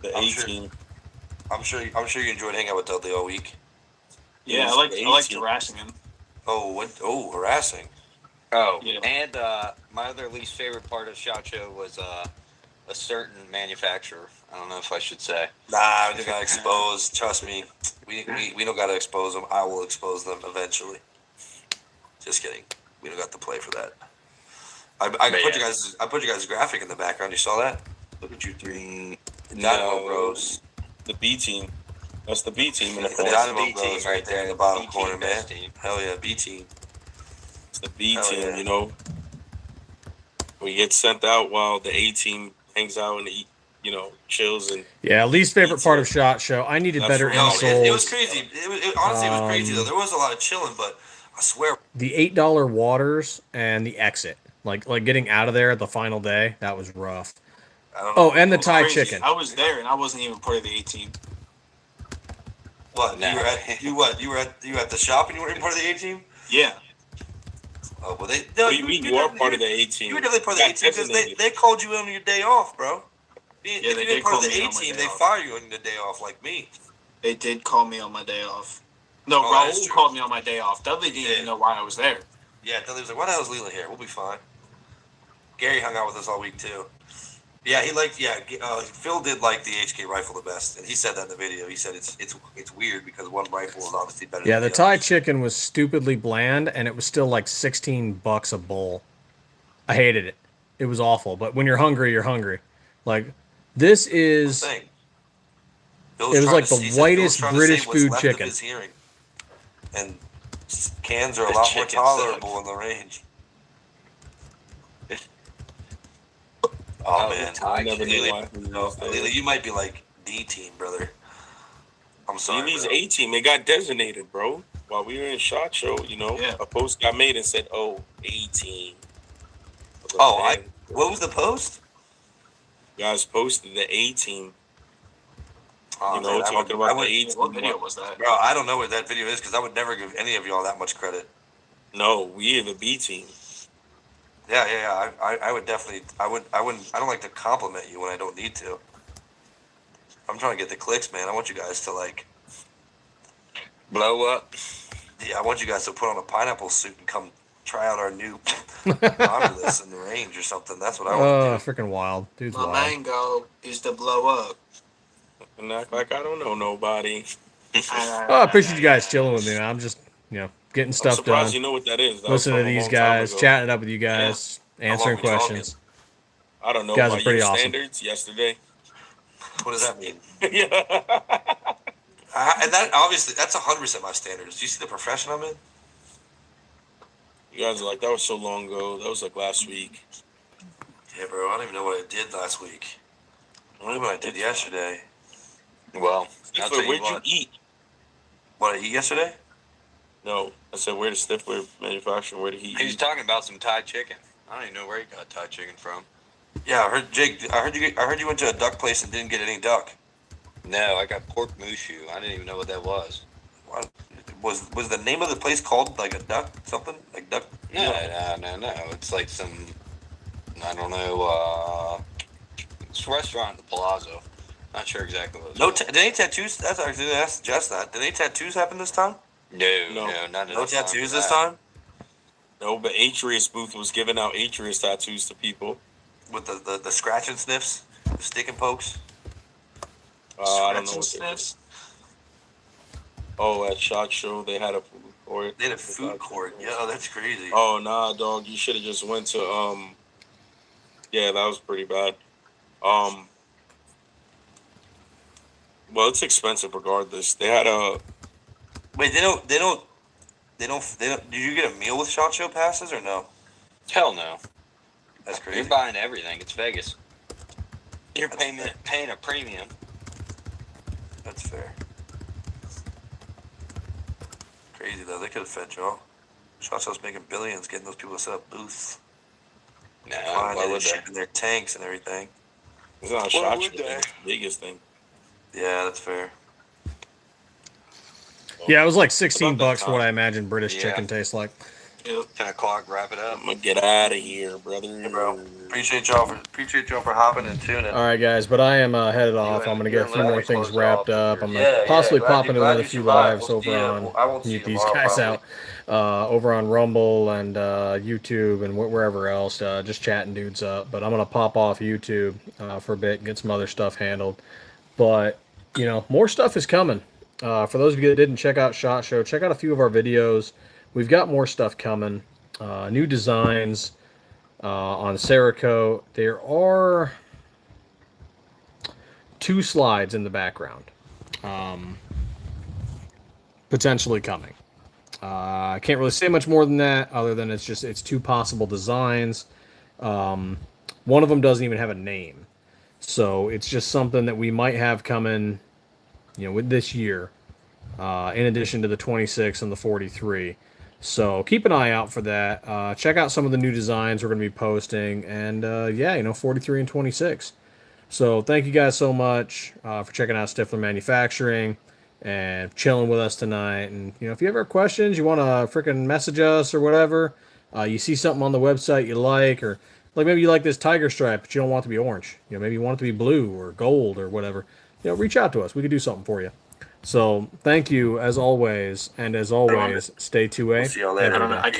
Speaker 1: The
Speaker 2: I'm
Speaker 1: 18.
Speaker 2: I'm sure you enjoyed hanging out with Dudley all week.
Speaker 4: Yeah, I liked harassing him.
Speaker 2: Oh, what? Oh, harassing.
Speaker 8: Oh,
Speaker 4: Yeah.
Speaker 8: and my other least favorite part of SHOT Show was a certain manufacturer. I don't know if I should say.
Speaker 2: Nah, we got exposed. Trust me, we don't got to expose them. I will expose them eventually. Just kidding. We don't got to play for that. I put you guys' graphic in the background. You saw that? Look at you three. Dynamo Bros.
Speaker 1: The B team. That's the B team in the
Speaker 2: The
Speaker 1: front.
Speaker 2: Dynamo
Speaker 8: B
Speaker 2: Bros
Speaker 8: team
Speaker 2: right
Speaker 8: right
Speaker 2: there in
Speaker 8: there.
Speaker 2: the bottom
Speaker 8: B team,
Speaker 2: corner, man.
Speaker 8: best team.
Speaker 2: Hell yeah, B team.
Speaker 1: It's the B
Speaker 2: Hell
Speaker 1: team,
Speaker 2: yeah.
Speaker 1: you know. We get sent out while the A team hangs out and chills and
Speaker 3: Yeah, least favorite part of SHOT Show. I needed
Speaker 1: That's
Speaker 3: better
Speaker 1: right.
Speaker 2: No,
Speaker 3: insoles.
Speaker 2: it was crazy. Honestly, it was crazy though. There was a lot of chilling, but I swear.
Speaker 3: The $8 waters and the exit, like getting out of there at the final day, that was rough.
Speaker 2: I don't know.
Speaker 3: Oh, and the
Speaker 4: It was
Speaker 3: Thai
Speaker 4: crazy.
Speaker 3: chicken.
Speaker 4: I was there and I wasn't even part of the 18.
Speaker 2: What?
Speaker 8: No.
Speaker 2: You were at the shop and you weren't even part of the A team?
Speaker 4: Yeah.
Speaker 2: Oh, well, they.
Speaker 1: What do you mean you are part of the A team?
Speaker 2: You were definitely part of the A
Speaker 1: Got
Speaker 2: team because
Speaker 1: designated.
Speaker 2: they called you in on your day off, bro. If
Speaker 4: they
Speaker 2: you
Speaker 4: did
Speaker 2: ain't part of
Speaker 4: call
Speaker 2: the
Speaker 4: me
Speaker 2: A
Speaker 4: on my
Speaker 2: team,
Speaker 4: day
Speaker 2: they
Speaker 4: off.
Speaker 2: fire you on your day off, like me.
Speaker 4: They did call me on my day off. No,
Speaker 2: Oh, that's
Speaker 4: Raul
Speaker 2: true.
Speaker 4: called me on my day off. Dudley didn't even know why I was there.
Speaker 2: Yeah, Dudley was like, "Why the hell is Leland here? We'll be fine." Gary hung out with us all week too. Yeah, he liked. Yeah, Phil did like the HK rifle the best, and he said that in the video. He said it's weird because one rifle is obviously better.
Speaker 3: Yeah,
Speaker 2: than
Speaker 3: the Thai
Speaker 2: others.
Speaker 3: chicken was stupidly bland, and it was still like $16 a bowl. I hated it. It was awful. But when you're hungry, you're hungry. Like this is.
Speaker 2: Thing.
Speaker 3: It was like the whitest British food chicken.
Speaker 2: His hearing. And cans are a
Speaker 8: The
Speaker 2: lot more
Speaker 8: chicken
Speaker 2: tolerable
Speaker 8: sucks.
Speaker 2: in the range.
Speaker 8: Oh,
Speaker 2: Oh man,
Speaker 1: I never knew why.
Speaker 2: Leland, you might be like D team, brother. I'm sorry.
Speaker 1: These
Speaker 2: bro.
Speaker 1: A team, they got designated, bro. While we were in SHOT Show,
Speaker 4: Yeah.
Speaker 1: a post got made and said, "Oh, A team."
Speaker 2: Oh, what was the post?
Speaker 1: guys posted the A team.
Speaker 2: Oh, man,
Speaker 1: Talking about the A team.
Speaker 4: What video was that?
Speaker 2: Bro, I don't know what that video is because I would never give any of y'all that much credit.
Speaker 1: No, we are the B team.
Speaker 2: Yeah. I would definitely. I don't like to compliment you when I don't need to. I'm trying to get the clicks, man. I want you guys to like.
Speaker 8: Blow up.
Speaker 2: Yeah, I want you guys to put on a pineapple suit and come try out our new Oculus in the range or something. That's what I want to do.
Speaker 3: Freaking wild. Dude's
Speaker 4: My
Speaker 3: wild.
Speaker 4: mango is to blow up.
Speaker 1: And act like I don't know nobody.
Speaker 3: Oh, I appreciate you guys chilling with me, man. I'm just, getting
Speaker 1: I'm
Speaker 3: stuff
Speaker 1: surprised
Speaker 3: done.
Speaker 1: you know what that is. That
Speaker 3: Listen
Speaker 1: was
Speaker 3: to
Speaker 1: from a
Speaker 3: these
Speaker 1: long time
Speaker 3: guys,
Speaker 1: ago.
Speaker 3: chatting it up with you guys, answering
Speaker 2: How long we talking?
Speaker 3: questions.
Speaker 1: I don't know
Speaker 3: Guys are
Speaker 1: about
Speaker 3: pretty
Speaker 1: your
Speaker 3: awesome.
Speaker 1: standards yesterday.
Speaker 2: What does that mean?
Speaker 1: Yeah.
Speaker 2: And that obviously that's 100% my standards. Do you see the profession I'm in?
Speaker 1: You guys are like, that was so long ago. That was like last week.
Speaker 2: Yeah, bro. I don't even know what I did last week. I don't know what I did yesterday.
Speaker 8: Well, I'll tell you
Speaker 1: Where'd you
Speaker 8: what.
Speaker 1: eat?
Speaker 2: What I eat yesterday?
Speaker 1: No, I said, where the Stiffler Manufacturing? Where did he
Speaker 8: He was
Speaker 1: eat?
Speaker 8: talking about some Thai chicken. I don't even know where he got Thai chicken from.
Speaker 2: Yeah, I heard Jake. I heard you went to a duck place and didn't get any duck.
Speaker 8: No, I got pork mushu. I didn't even know what that was.
Speaker 2: What? Was the name of the place called like a duck something like duck?
Speaker 8: No. It's like some, I don't know. It's a restaurant at the Palazzo. Not sure exactly what it was.
Speaker 2: No, did any tattoos? That's actually that's just that. Did any tattoos happen this time?
Speaker 8: No, not
Speaker 2: No
Speaker 8: enough time
Speaker 2: tattoos
Speaker 8: for
Speaker 2: this
Speaker 8: that.
Speaker 2: time.
Speaker 1: No, but Atrius booth was giving out Atrius tattoos to people.
Speaker 2: With the scratch and sniffs, the stick and pokes.
Speaker 1: I don't know.
Speaker 2: Scratch and
Speaker 1: What
Speaker 2: sniffs.
Speaker 1: Oh, at SHOT Show they had a food court.
Speaker 2: They had a food court. Yeah, that's crazy.
Speaker 1: Oh nah, dog. You should have just went to Yeah, that was pretty bad. Well, it's expensive regardless. They had a.
Speaker 2: Wait, they don't. Did you get a meal with SHOT Show passes or no?
Speaker 8: Hell no.
Speaker 2: That's crazy.
Speaker 8: You're buying everything. It's Vegas. You're paying a premium.
Speaker 2: That's fair. Crazy though. They could have fed y'all. SHOT Show's making billions getting those people to set up booths.
Speaker 8: No,
Speaker 2: Flying
Speaker 8: why
Speaker 2: in
Speaker 8: would
Speaker 2: and
Speaker 8: they?
Speaker 2: shipping their tanks and everything.
Speaker 1: It's not a
Speaker 8: Why
Speaker 1: SHOT
Speaker 8: would
Speaker 1: Show.
Speaker 8: they?
Speaker 1: It's the biggest thing.
Speaker 2: Yeah, that's fair.
Speaker 3: Yeah, it was like 16
Speaker 8: About that
Speaker 3: bucks for what
Speaker 8: time.
Speaker 3: I imagine British
Speaker 8: Yeah.
Speaker 3: chicken tastes like.
Speaker 8: 10 o'clock, wrap it up.
Speaker 1: I'm gonna get out of here, brother.
Speaker 2: Hey, bro. Appreciate y'all for hopping and tuning.
Speaker 3: All right, guys, but I am headed off.
Speaker 2: and-
Speaker 3: I'm going to
Speaker 2: you
Speaker 3: get a
Speaker 2: and
Speaker 3: few more
Speaker 2: Larry
Speaker 3: things
Speaker 2: closed
Speaker 3: wrapped
Speaker 2: off.
Speaker 3: up. I'm
Speaker 2: Yeah,
Speaker 3: going to
Speaker 2: yeah,
Speaker 3: possibly
Speaker 2: glad
Speaker 3: pop
Speaker 2: you-
Speaker 3: into
Speaker 2: glad
Speaker 3: another
Speaker 2: you
Speaker 3: few
Speaker 2: survived.
Speaker 3: lives
Speaker 2: We'll
Speaker 3: over
Speaker 2: see you-
Speaker 3: on
Speaker 2: I won't see you
Speaker 3: mute these
Speaker 2: tomorrow,
Speaker 3: guys
Speaker 2: probably.
Speaker 3: out over on Rumble and YouTube and wherever else, just chatting dudes up. But I'm going to pop off YouTube for a bit and get some other stuff handled. But, you know, more stuff is coming. For those of you that didn't check out SHOT Show, check out a few of our videos. We've got more stuff coming. New designs on Cerakote. There are 2 slides in the background potentially coming. I can't really say much more than that other than it's 2 possible designs. One of them doesn't even have a name. So it's just something that we might have coming, you know, with this year, in addition to the 26 and the 43. So keep an eye out for that. Check out some of the new designs we're going to be posting. And yeah, you know, 43 and 26. So thank you guys so much for checking out Stiffler Manufacturing and chilling with us tonight. And, you know, if you ever have questions, you want to freaking message us or whatever, you see something on the website you like, or like maybe you like this tiger stripe, but you don't want it to be orange. You know, maybe you want it to be blue or gold or whatever. You know, reach out to us. We could do something for you. So thank you as always, and as always, stay 2A.
Speaker 2: See y'all later.
Speaker 3: every day.
Speaker 4: I can't.